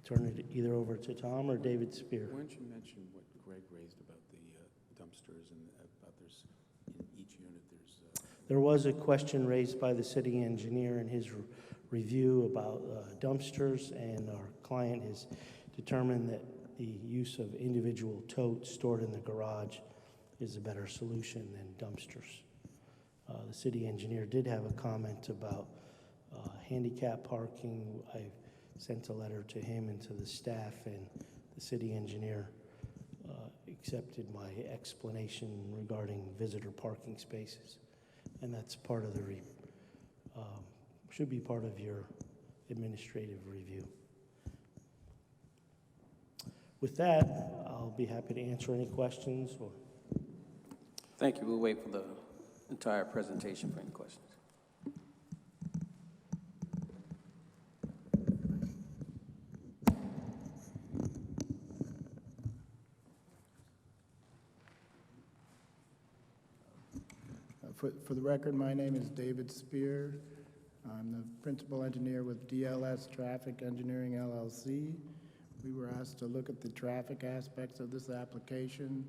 Turn it either over to Tom or David Spear. Why don't you mention what Greg raised about the dumpsters and about there's, in each unit there's... There was a question raised by the city engineer in his review about dumpsters, and our client has determined that the use of individual totes stored in the garage is a better solution than dumpsters. The city engineer did have a comment about handicap parking. I sent a letter to him and to the staff, and the city engineer accepted my explanation regarding visitor parking spaces. And that's part of the, should be part of your administrative review. With that, I'll be happy to answer any questions. Thank you. We'll wait for the entire presentation for any questions. For the record, my name is David Spear. I'm the principal engineer with DLS Traffic Engineering LLC. We were asked to look at the traffic aspects of this application.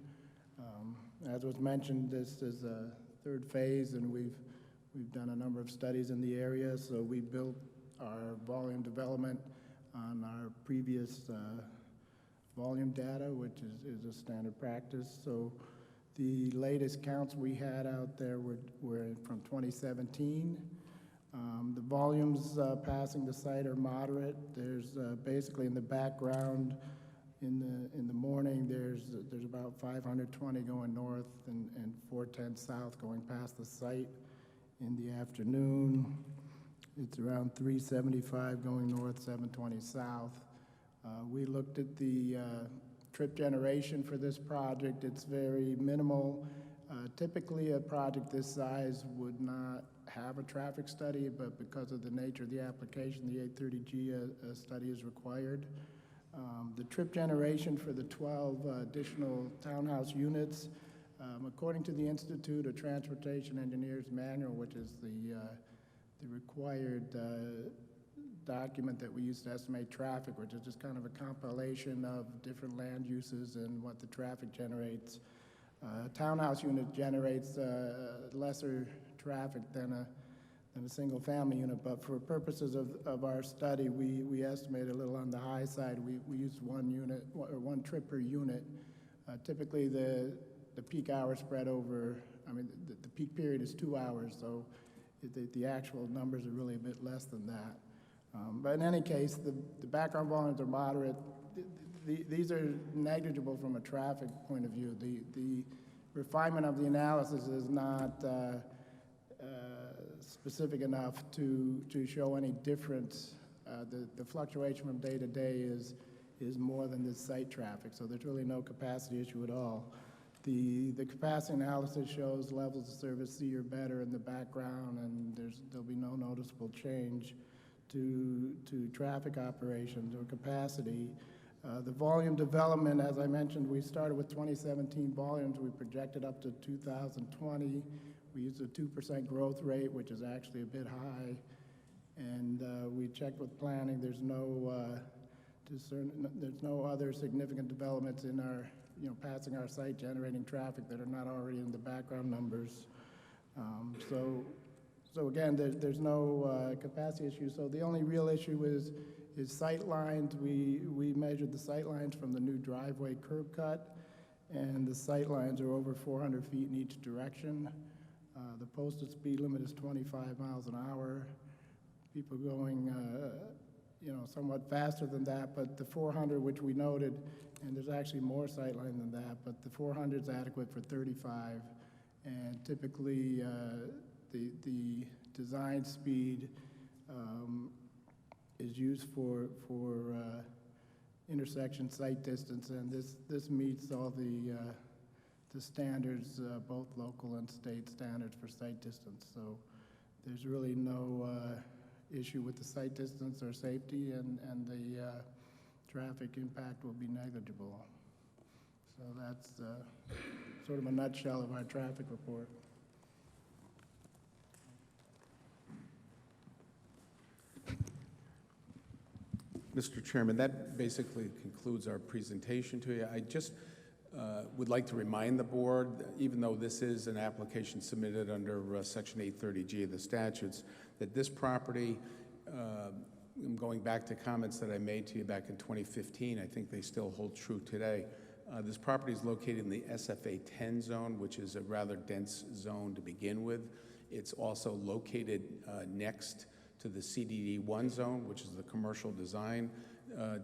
As was mentioned, this is a 3rd phase, and we've done a number of studies in the area. So we built our volume development on our previous volume data, which is a standard practice. So the latest counts we had out there were from 2017. The volumes passing the site are moderate. There's basically in the background, in the morning, there's about 520 going north and 410 south going past the site. In the afternoon, it's around 375 going north, 720 south. We looked at the trip generation for this project. It's very minimal. Typically, a project this size would not have a traffic study, but because of the nature of the application, the 830G study is required. The trip generation for the 12 additional townhouse units, according to the Institute of Transportation Engineers Manual, which is the required document that we use to estimate traffic, which is just kind of a compilation of different land uses and what the traffic generates. Townhouse unit generates lesser traffic than a single family unit, but for purposes of our study, we estimate a little on the high side. We used one unit, or one trip per unit. Typically the peak hour spread over, the peak period is 2 hours, so the actual numbers are really a bit less than that. But in any case, the background volumes are moderate. These are negligible from a traffic point of view. The refinement of the analysis is not specific enough to show any difference. The fluctuation from day to day is more than the site traffic, so there's really no capacity issue at all. The capacity analysis shows levels of service C or better in the background, and there'll be no noticeable change to traffic operations or capacity. The volume development, as I mentioned, we started with 2017 volumes. We projected up to 2020. We used a 2% growth rate, which is actually a bit high. And we checked with planning. There's no other significant developments in our, passing our site, generating traffic that are not already in the background numbers. So again, there's no capacity issue. So the only real issue is sight lines. We measured the sight lines from the new driveway curb cut, and the sight lines are over 400 feet in each direction. The posted speed limit is 25 miles an hour. People going, somewhat faster than that, but the 400, which we noted, and there's actually more sight line than that, but the 400 is adequate for 35, and typically the design speed is used for intersection sight distance, and this meets all the standards, both local and state standards for sight distance. So there's really no issue with the sight distance or safety, and the traffic impact will be negligible. So that's sort of a nutshell of our traffic report. Mr. Chairman, that basically concludes our presentation to you. I just would like to remind the board, even though this is an application submitted under Section 830G of the statutes, that this property, going back to comments that I made to you back in 2015, I think they still hold true today. This property is located in the SFA 10 zone, which is a rather dense zone to begin with. It's also located next to the CDD 1 zone, which is the commercial design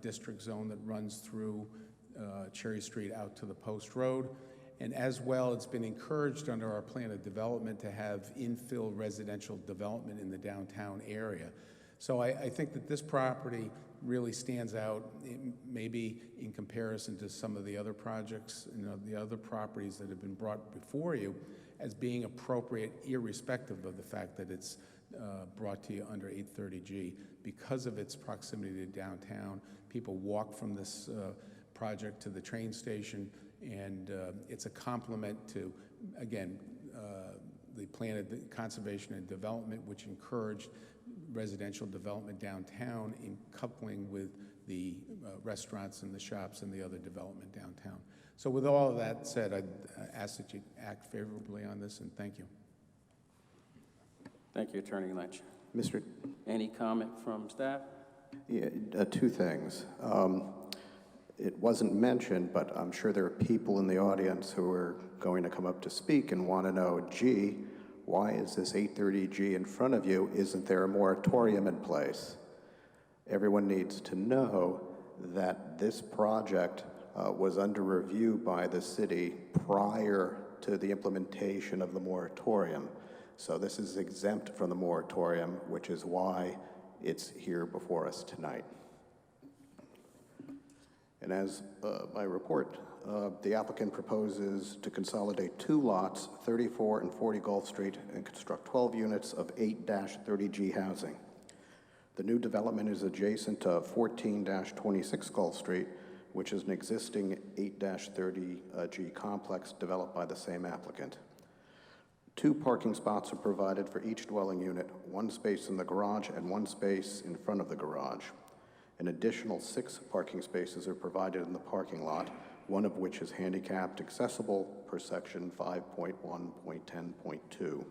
district zone that runs through Cherry Street out to the Post Road. And as well, it's been encouraged under our plan of development to have infill residential development in the downtown area. So I think that this property really stands out, maybe in comparison to some of the other projects, the other properties that have been brought before you, as being appropriate, irrespective of the fact that it's brought to you under 830G. Because of its proximity to downtown, people walk from this project to the train station, and it's a complement to, again, the plan of conservation and development, which encouraged residential development downtown in coupling with the restaurants and the shops and the other development downtown. So with all of that said, I'd ask that you act favorably on this, and thank you. Thank you, Attorney Lynch. Mr. Any comment from staff? Yeah, two things. It wasn't mentioned, but I'm sure there are people in the audience who are going to come up to speak and want to know, gee, why is this 830G in front of you? Isn't there a moratorium in place? Everyone needs to know that this project was under review by the city prior to the implementation of the moratorium. So this is exempt from the moratorium, which is why it's here before us tonight. And as my report, the applicant proposes to consolidate 2 lots, 34 and 40 Gulf Street, and construct 12 units of 8-30G housing. The new development is adjacent to 14-26 Gulf Street, which is an existing 8-30G complex developed by the same applicant. 2 parking spots are provided for each dwelling unit, 1 space in the garage and 1 space in front of the garage. An additional 6 parking spaces are provided in the parking lot, one of which is handicapped accessible per section 5.1.10.2.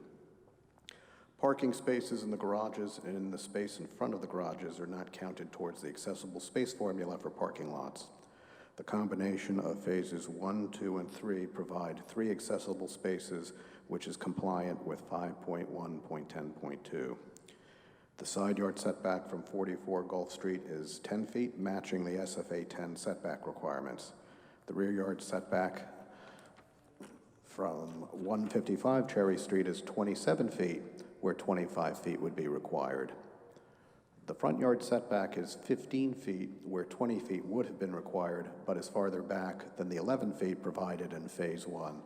Parking spaces in the garages and in the space in front of the garages are not counted towards the accessible space formula for parking lots. The combination of phases 1, 2, and 3 provide 3 accessible spaces, which is compliant with 5.1.10.2. The side yard setback from 44 Gulf Street is 10 feet, matching the SFA 10 setback requirements. The rear yard setback from 155 Cherry Street is 27 feet, where 25 feet would be required. The front yard setback is 15 feet, where 20 feet would have been required, but is farther back than the 11 feet provided in Phase 1,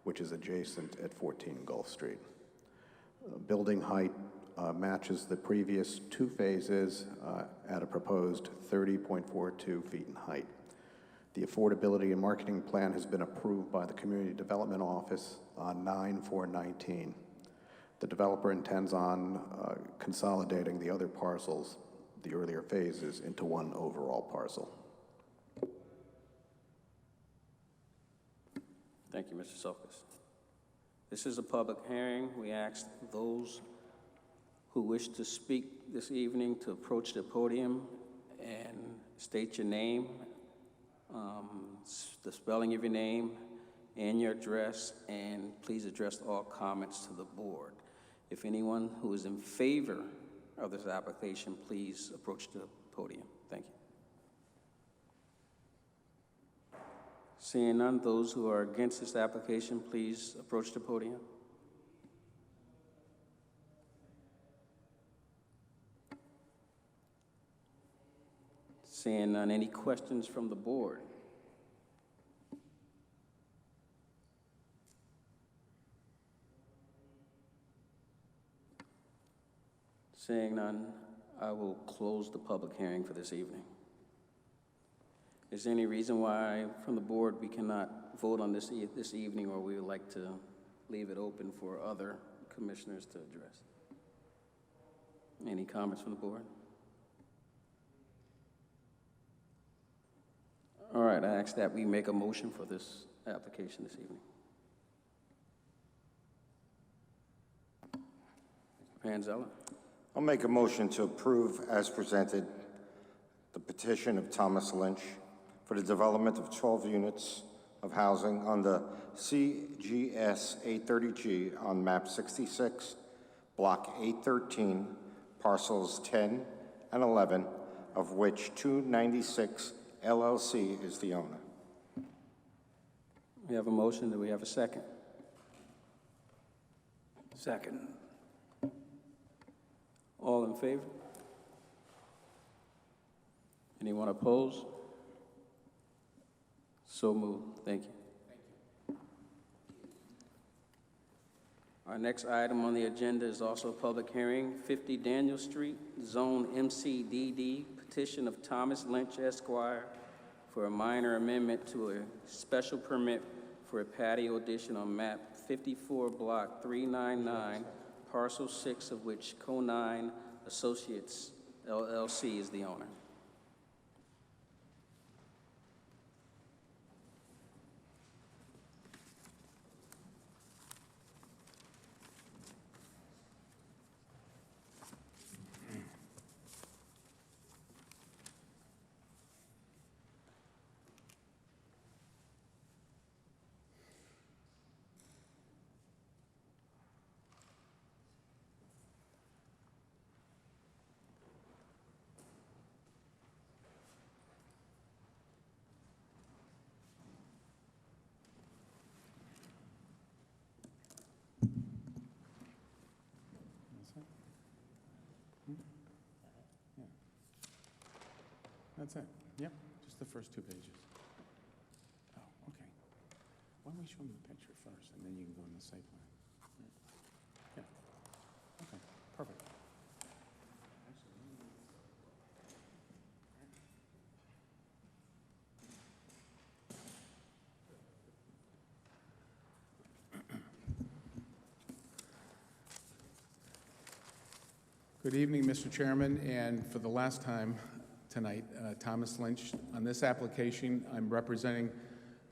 which is adjacent at 14 Gulf Street. Building height matches the previous 2 phases at a proposed 30.42 feet in height. The Affordability and Marketing Plan has been approved by the Community Development Office on 9/4/19. The developer intends on consolidating the other parcels, the earlier phases, into one overall parcel. Thank you, Mr. Sokas. This is a public hearing. We ask those who wish to speak this evening to approach the podium and state your name, the spelling of your name, and your address, and please address all comments to the board. If anyone who is in favor of this application, please approach the podium. Thank you. Seeing none, those who are against this application, please approach the podium. Seeing none, any questions from the board? Seeing none, I will close the public hearing for this evening. Is there any reason why, from the board, we cannot vote on this this evening, or we would like to leave it open for other commissioners to address? Any comments from the board? All right, I ask that we make a motion for this application this evening. Panzella? I'll make a motion to approve as presented the petition of Thomas Lynch for the development of 12 units of housing on the CGS 830G on map 66, block 813, parcels 10 and 11, of which 296 LLC is the owner. We have a motion. Do we have a second? Second. All in favor? Anyone opposed? So moved. Thank you. Our next item on the agenda is also a public hearing, 50 Daniel Street, Zone MCDD, petition of Thomas Lynch Esquire for a minor amendment to a special permit for a patio addition on map 54, block 399, parcel 6, of which Co9 Associates LLC is the owner. That's it. Yep, just the first 2 pages. Oh, okay. Why don't we show them the picture first, and then you can go in the site plan? Yeah. Okay, perfect. Good evening, Mr. Chairman, and for the last time tonight, Thomas Lynch. On this application, I'm representing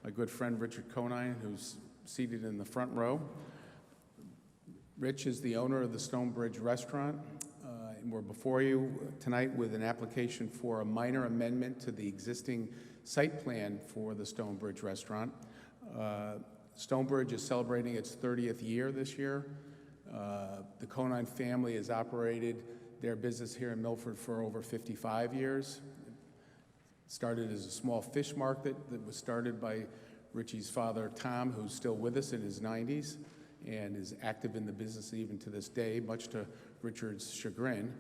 my good friend Richard Conine, who's seated in the front row. Rich is the owner of the Stonebridge Restaurant, and we're before you tonight with an application for a minor amendment to the existing site plan for the Stonebridge Restaurant. Stonebridge is celebrating its 30th year this year. The Conine family has operated their business here in Milford for over 55 years. It started as a small fish market that was started by Richie's father, Tom, who's still with us in his 90s and is active in the business even to this day, much to Richard's chagrin.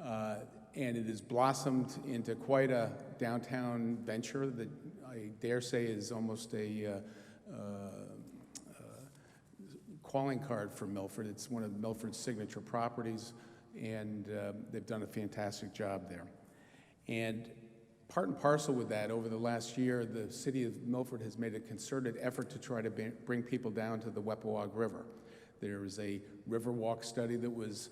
And it has blossomed into quite a downtown venture that I dare say is almost a calling card for Milford. It's one of Milford's signature properties, and they've done a fantastic job there. And Part and parcel with that, over the last year, the city of Milford has made a concerted effort to try to bring people down to the Weppawag River. There is a river walk study that was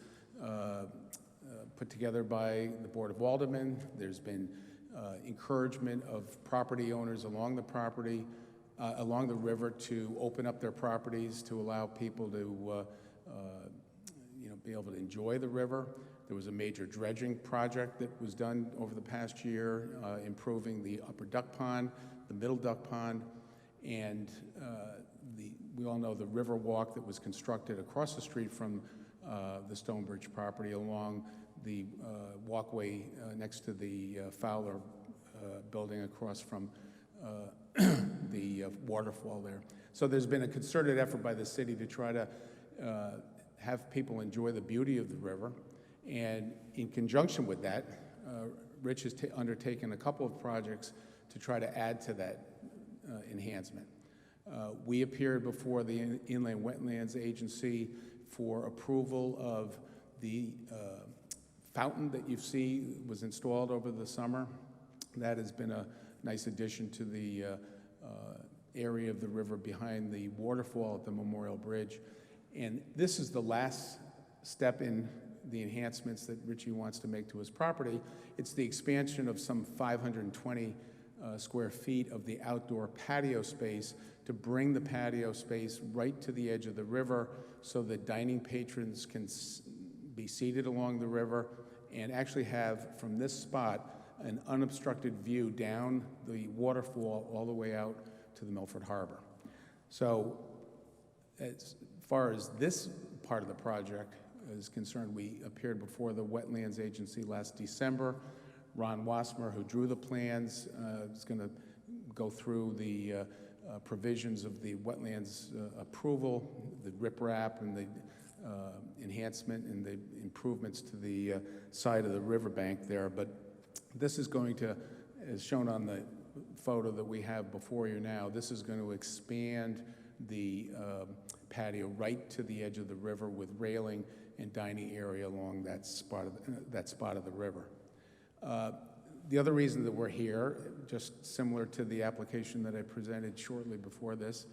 put together by the Board of Aldermen. There's been encouragement of property owners along the property, along the river, to open up their properties to allow people to be able to enjoy the river. There was a major dredging project that was done over the past year, improving the upper duck pond, the middle duck pond, and we all know the river walk that was constructed across the street from the Stonebridge property along the walkway next to the Fowler building across from the waterfall there. So there's been a concerted effort by the city to try to have people enjoy the beauty of the river. And in conjunction with that, Rich has undertaken a couple of projects to try to add to that enhancement. We appeared before the Inland Wetlands Agency for approval of the fountain that you see was installed over the summer. That has been a nice addition to the area of the river behind the waterfall at the Memorial Bridge. And this is the last step in the enhancements that Richie wants to make to his property. It's the expansion of some 520 square feet of the outdoor patio space to bring the patio space right to the edge of the river so that dining patrons can be seated along the river and actually have, from this spot, an unobstructed view down the waterfall all the way out to the Milford Harbor. So as far as this part of the project is concerned, we appeared before the Wetlands Agency last December. Ron Wassmer, who drew the plans, is going to go through the provisions of the wetlands approval, the riprap and the enhancement and the improvements to the side of the riverbank there. But this is going to, as shown on the photo that we have before you now, this is going to expand the patio right to the edge of the river with railing and dining area along that spot of the river. The other reason that we're here, just similar to the application that I presented shortly before this,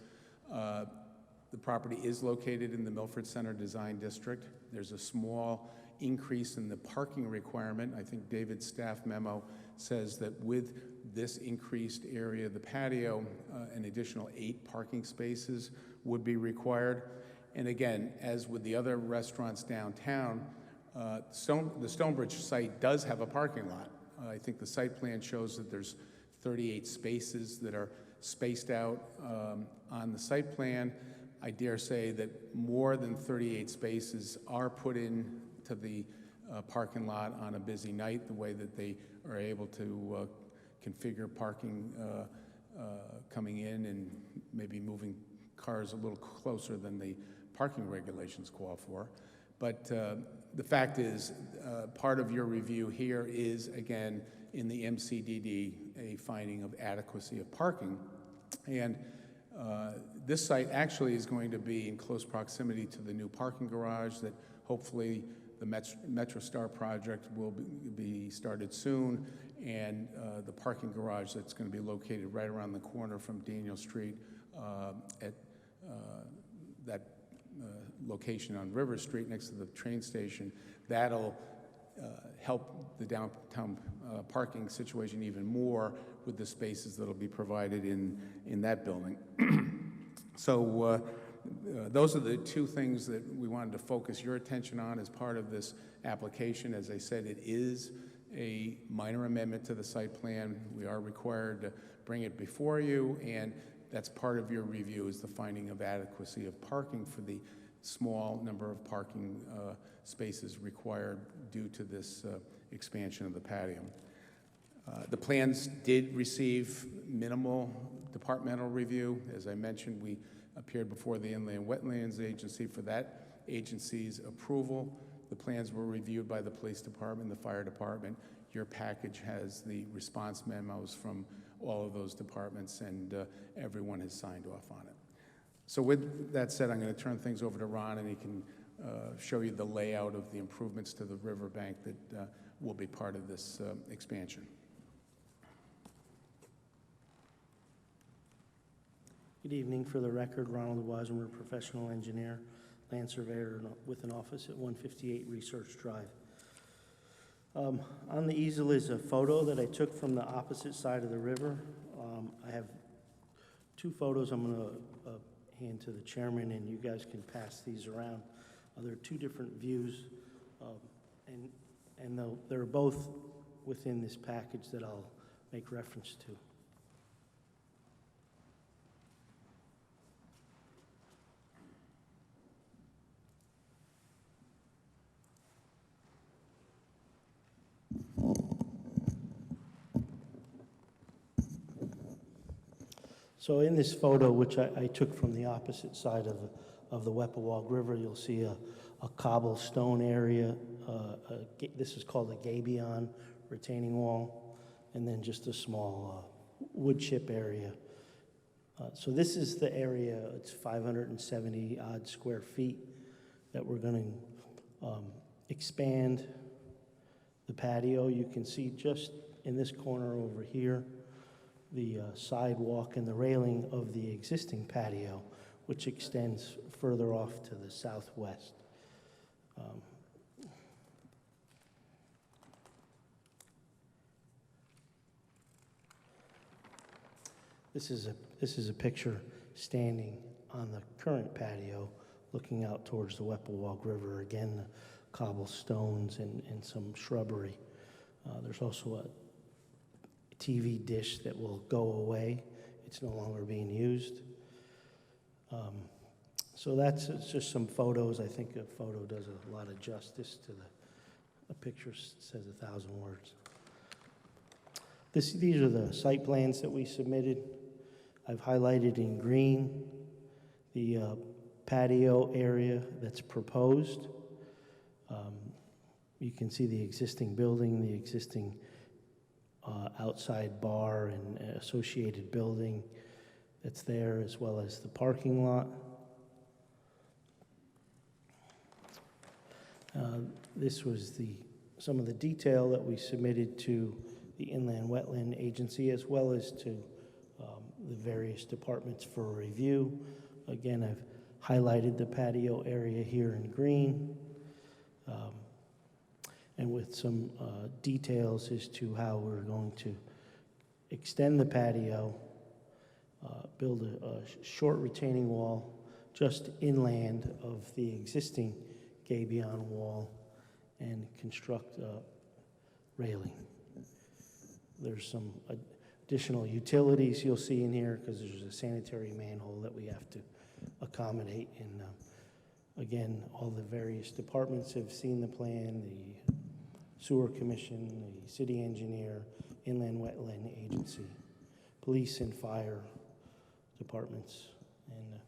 the property is located in the Milford Center Design District. There's a small increase in the parking requirement. I think David's staff memo says that with this increased area of the patio, an additional 8 parking spaces would be required. And again, as with the other restaurants downtown, the Stonebridge site does have a parking lot. I think the site plan shows that there's 38 spaces that are spaced out on the site plan. I dare say that more than 38 spaces are put in to the parking lot on a busy night, the way that they are able to configure parking coming in and maybe moving cars a little closer than the parking regulations call for. But the fact is, part of your review here is, again, in the MCDD, a finding of adequacy of parking. And this site actually is going to be in close proximity to the new parking garage that hopefully the MetroStar project will be started soon, and the parking garage that's going to be located right around the corner from Daniel Street at that location on River Street next to the train station. That'll help the downtown parking situation even more with the spaces that'll be provided in that building. So those are the two things that we wanted to focus your attention on as part of this application. As I said, it is a minor amendment to the site plan. We are required to bring it before you, and that's part of your review, is the finding of adequacy of parking for the small number of parking spaces required due to this expansion of the patio. The plans did receive minimal departmental review. As I mentioned, we appeared before the Inland Wetlands Agency for that agency's approval. The plans were reviewed by the police department, the fire department. Your package has the response memos from all of those departments, and everyone has signed off on it. So with that said, I'm going to turn things over to Ron, and he can show you the layout of the improvements to the riverbank that will be part of this expansion. Good evening. For the record, Ronald Weisenberg, professional engineer, land surveyor with an office at 158 Research Drive. On the easel is a photo that I took from the opposite side of the river. I have two photos I'm going to hand to the chairman, and you guys can pass these around. There are two different views, and they're both within this package that I'll make reference to. So in this photo, which I took from the opposite side of the Weppawag River, you'll see a cobblestone area. This is called a gabion retaining wall, and then just a small wood chip area. So this is the area, it's 570 odd square feet that we're going to expand the patio. You can see just in this corner over here, the sidewalk and the railing of the existing patio, which extends further off to the southwest. This is a picture standing on the current patio, looking out towards the Weppawag River. Again, the cobblestones and some shrubbery. There's also a TV dish that will go away. It's no longer being used. So it's just some photos. I think a photo does a lot of justice to a picture says 1,000 words. These are the site plans that we submitted. I've highlighted in green the patio area that's proposed. You can see the existing building, the existing outside bar and associated building that's there, as well as the parking lot. This was some of the detail that we submitted to the Inland Wetland Agency, as well as to the various departments for review. Again, I've highlighted the patio area here in green, and with some details as to how we're going to extend the patio, build a short retaining wall just inland of the existing gabion wall, and construct railing. There's some additional utilities you'll see in here because there's a sanitary manhole that we have to accommodate. And again, all the various departments have seen the plan, the Sewer Commission, the City Engineer, Inland Wetland Agency, Police and Fire departments. And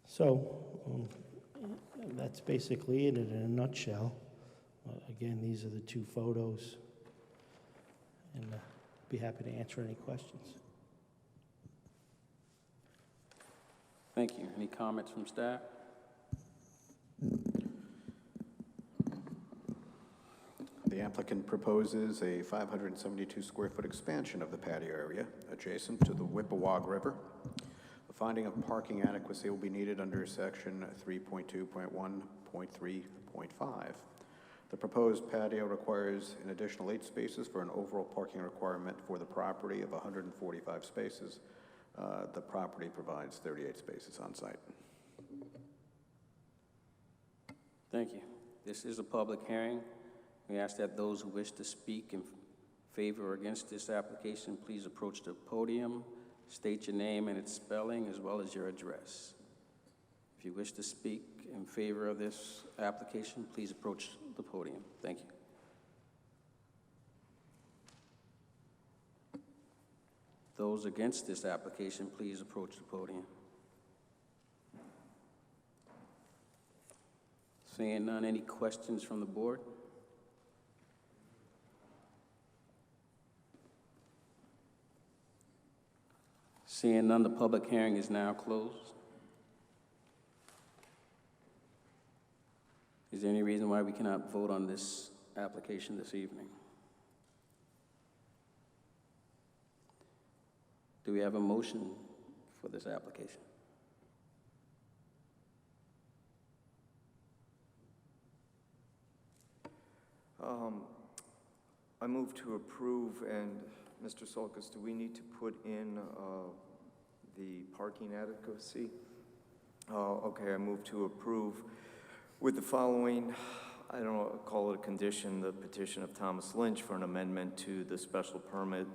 so that's basically it in a nutshell. Again, these are the two photos, and be happy to answer any questions. Thank you. Any comments from staff? The applicant proposes a 572 square foot expansion of the patio area adjacent to the Whippawag River. The finding of parking adequacy will be needed under section 3.2.1.3.5. The proposed patio requires an additional 8 spaces for an overall parking requirement for the property of 145 spaces. The property provides 38 spaces on site. Thank you. This is a public hearing. We ask that those who wish to speak in favor or against this application, please approach the podium, state your name and its spelling, as well as your address. If you wish to speak in favor of this application, please approach the podium. Thank you. Those against this application, please approach the podium. Seeing none, any questions from the board? Seeing none, the public hearing is now closed. Is there any reason why we cannot vote on this application this evening? Do we have a motion for this application? I move to approve, and Mr. Sulkus, do we need to put in the parking adequacy? Okay, I move to approve with the following, I don't know, call it a condition, the petition of Thomas Lynch for an amendment to the special permit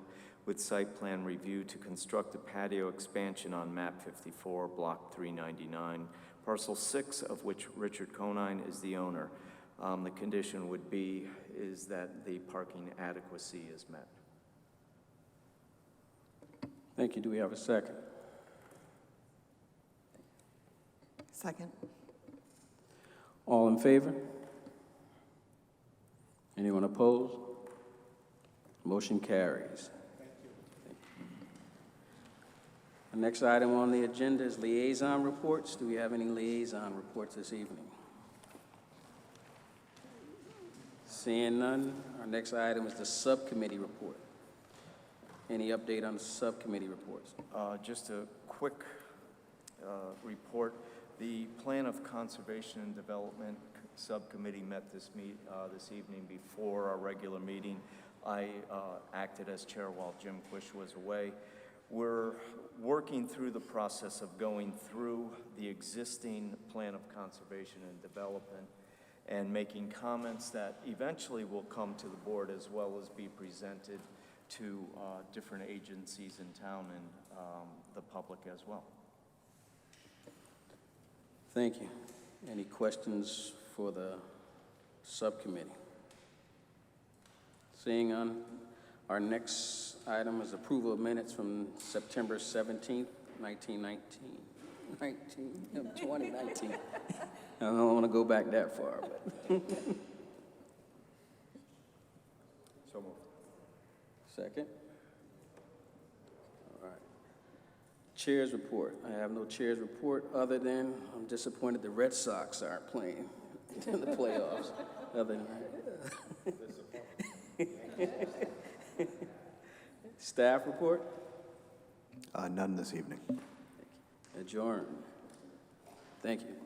with site plan review to construct a patio expansion on map 54, block 399, parcel 6 of which Richard Conine is the owner. The condition would be is that the parking adequacy is met. Thank you. Do we have a second? Second. All in favor? Anyone opposed? Motion carries. The next item on the agenda is liaison reports. Do we have any liaison reports this evening? Seeing none, our next item is the subcommittee report. Any update on the subcommittee reports? Just a quick report. The Plan of Conservation and Development Subcommittee met this evening before our regular meeting. I acted as chair while Jim Quish was away. We're working through the process of going through the existing Plan of Conservation and Development and making comments that eventually will come to the board as well as be presented to different agencies in town and the public as well. Thank you. Any questions for the subcommittee? Seeing none, our next item is approval of minutes from September 17th, 2019. I don't want to go back that far, but. So moved. Second? All right. Chair's report. I have no chair's report other than I'm disappointed the Red Sox aren't playing in the playoffs. Other than that. Staff report? None this evening. Adjourned. Thank you.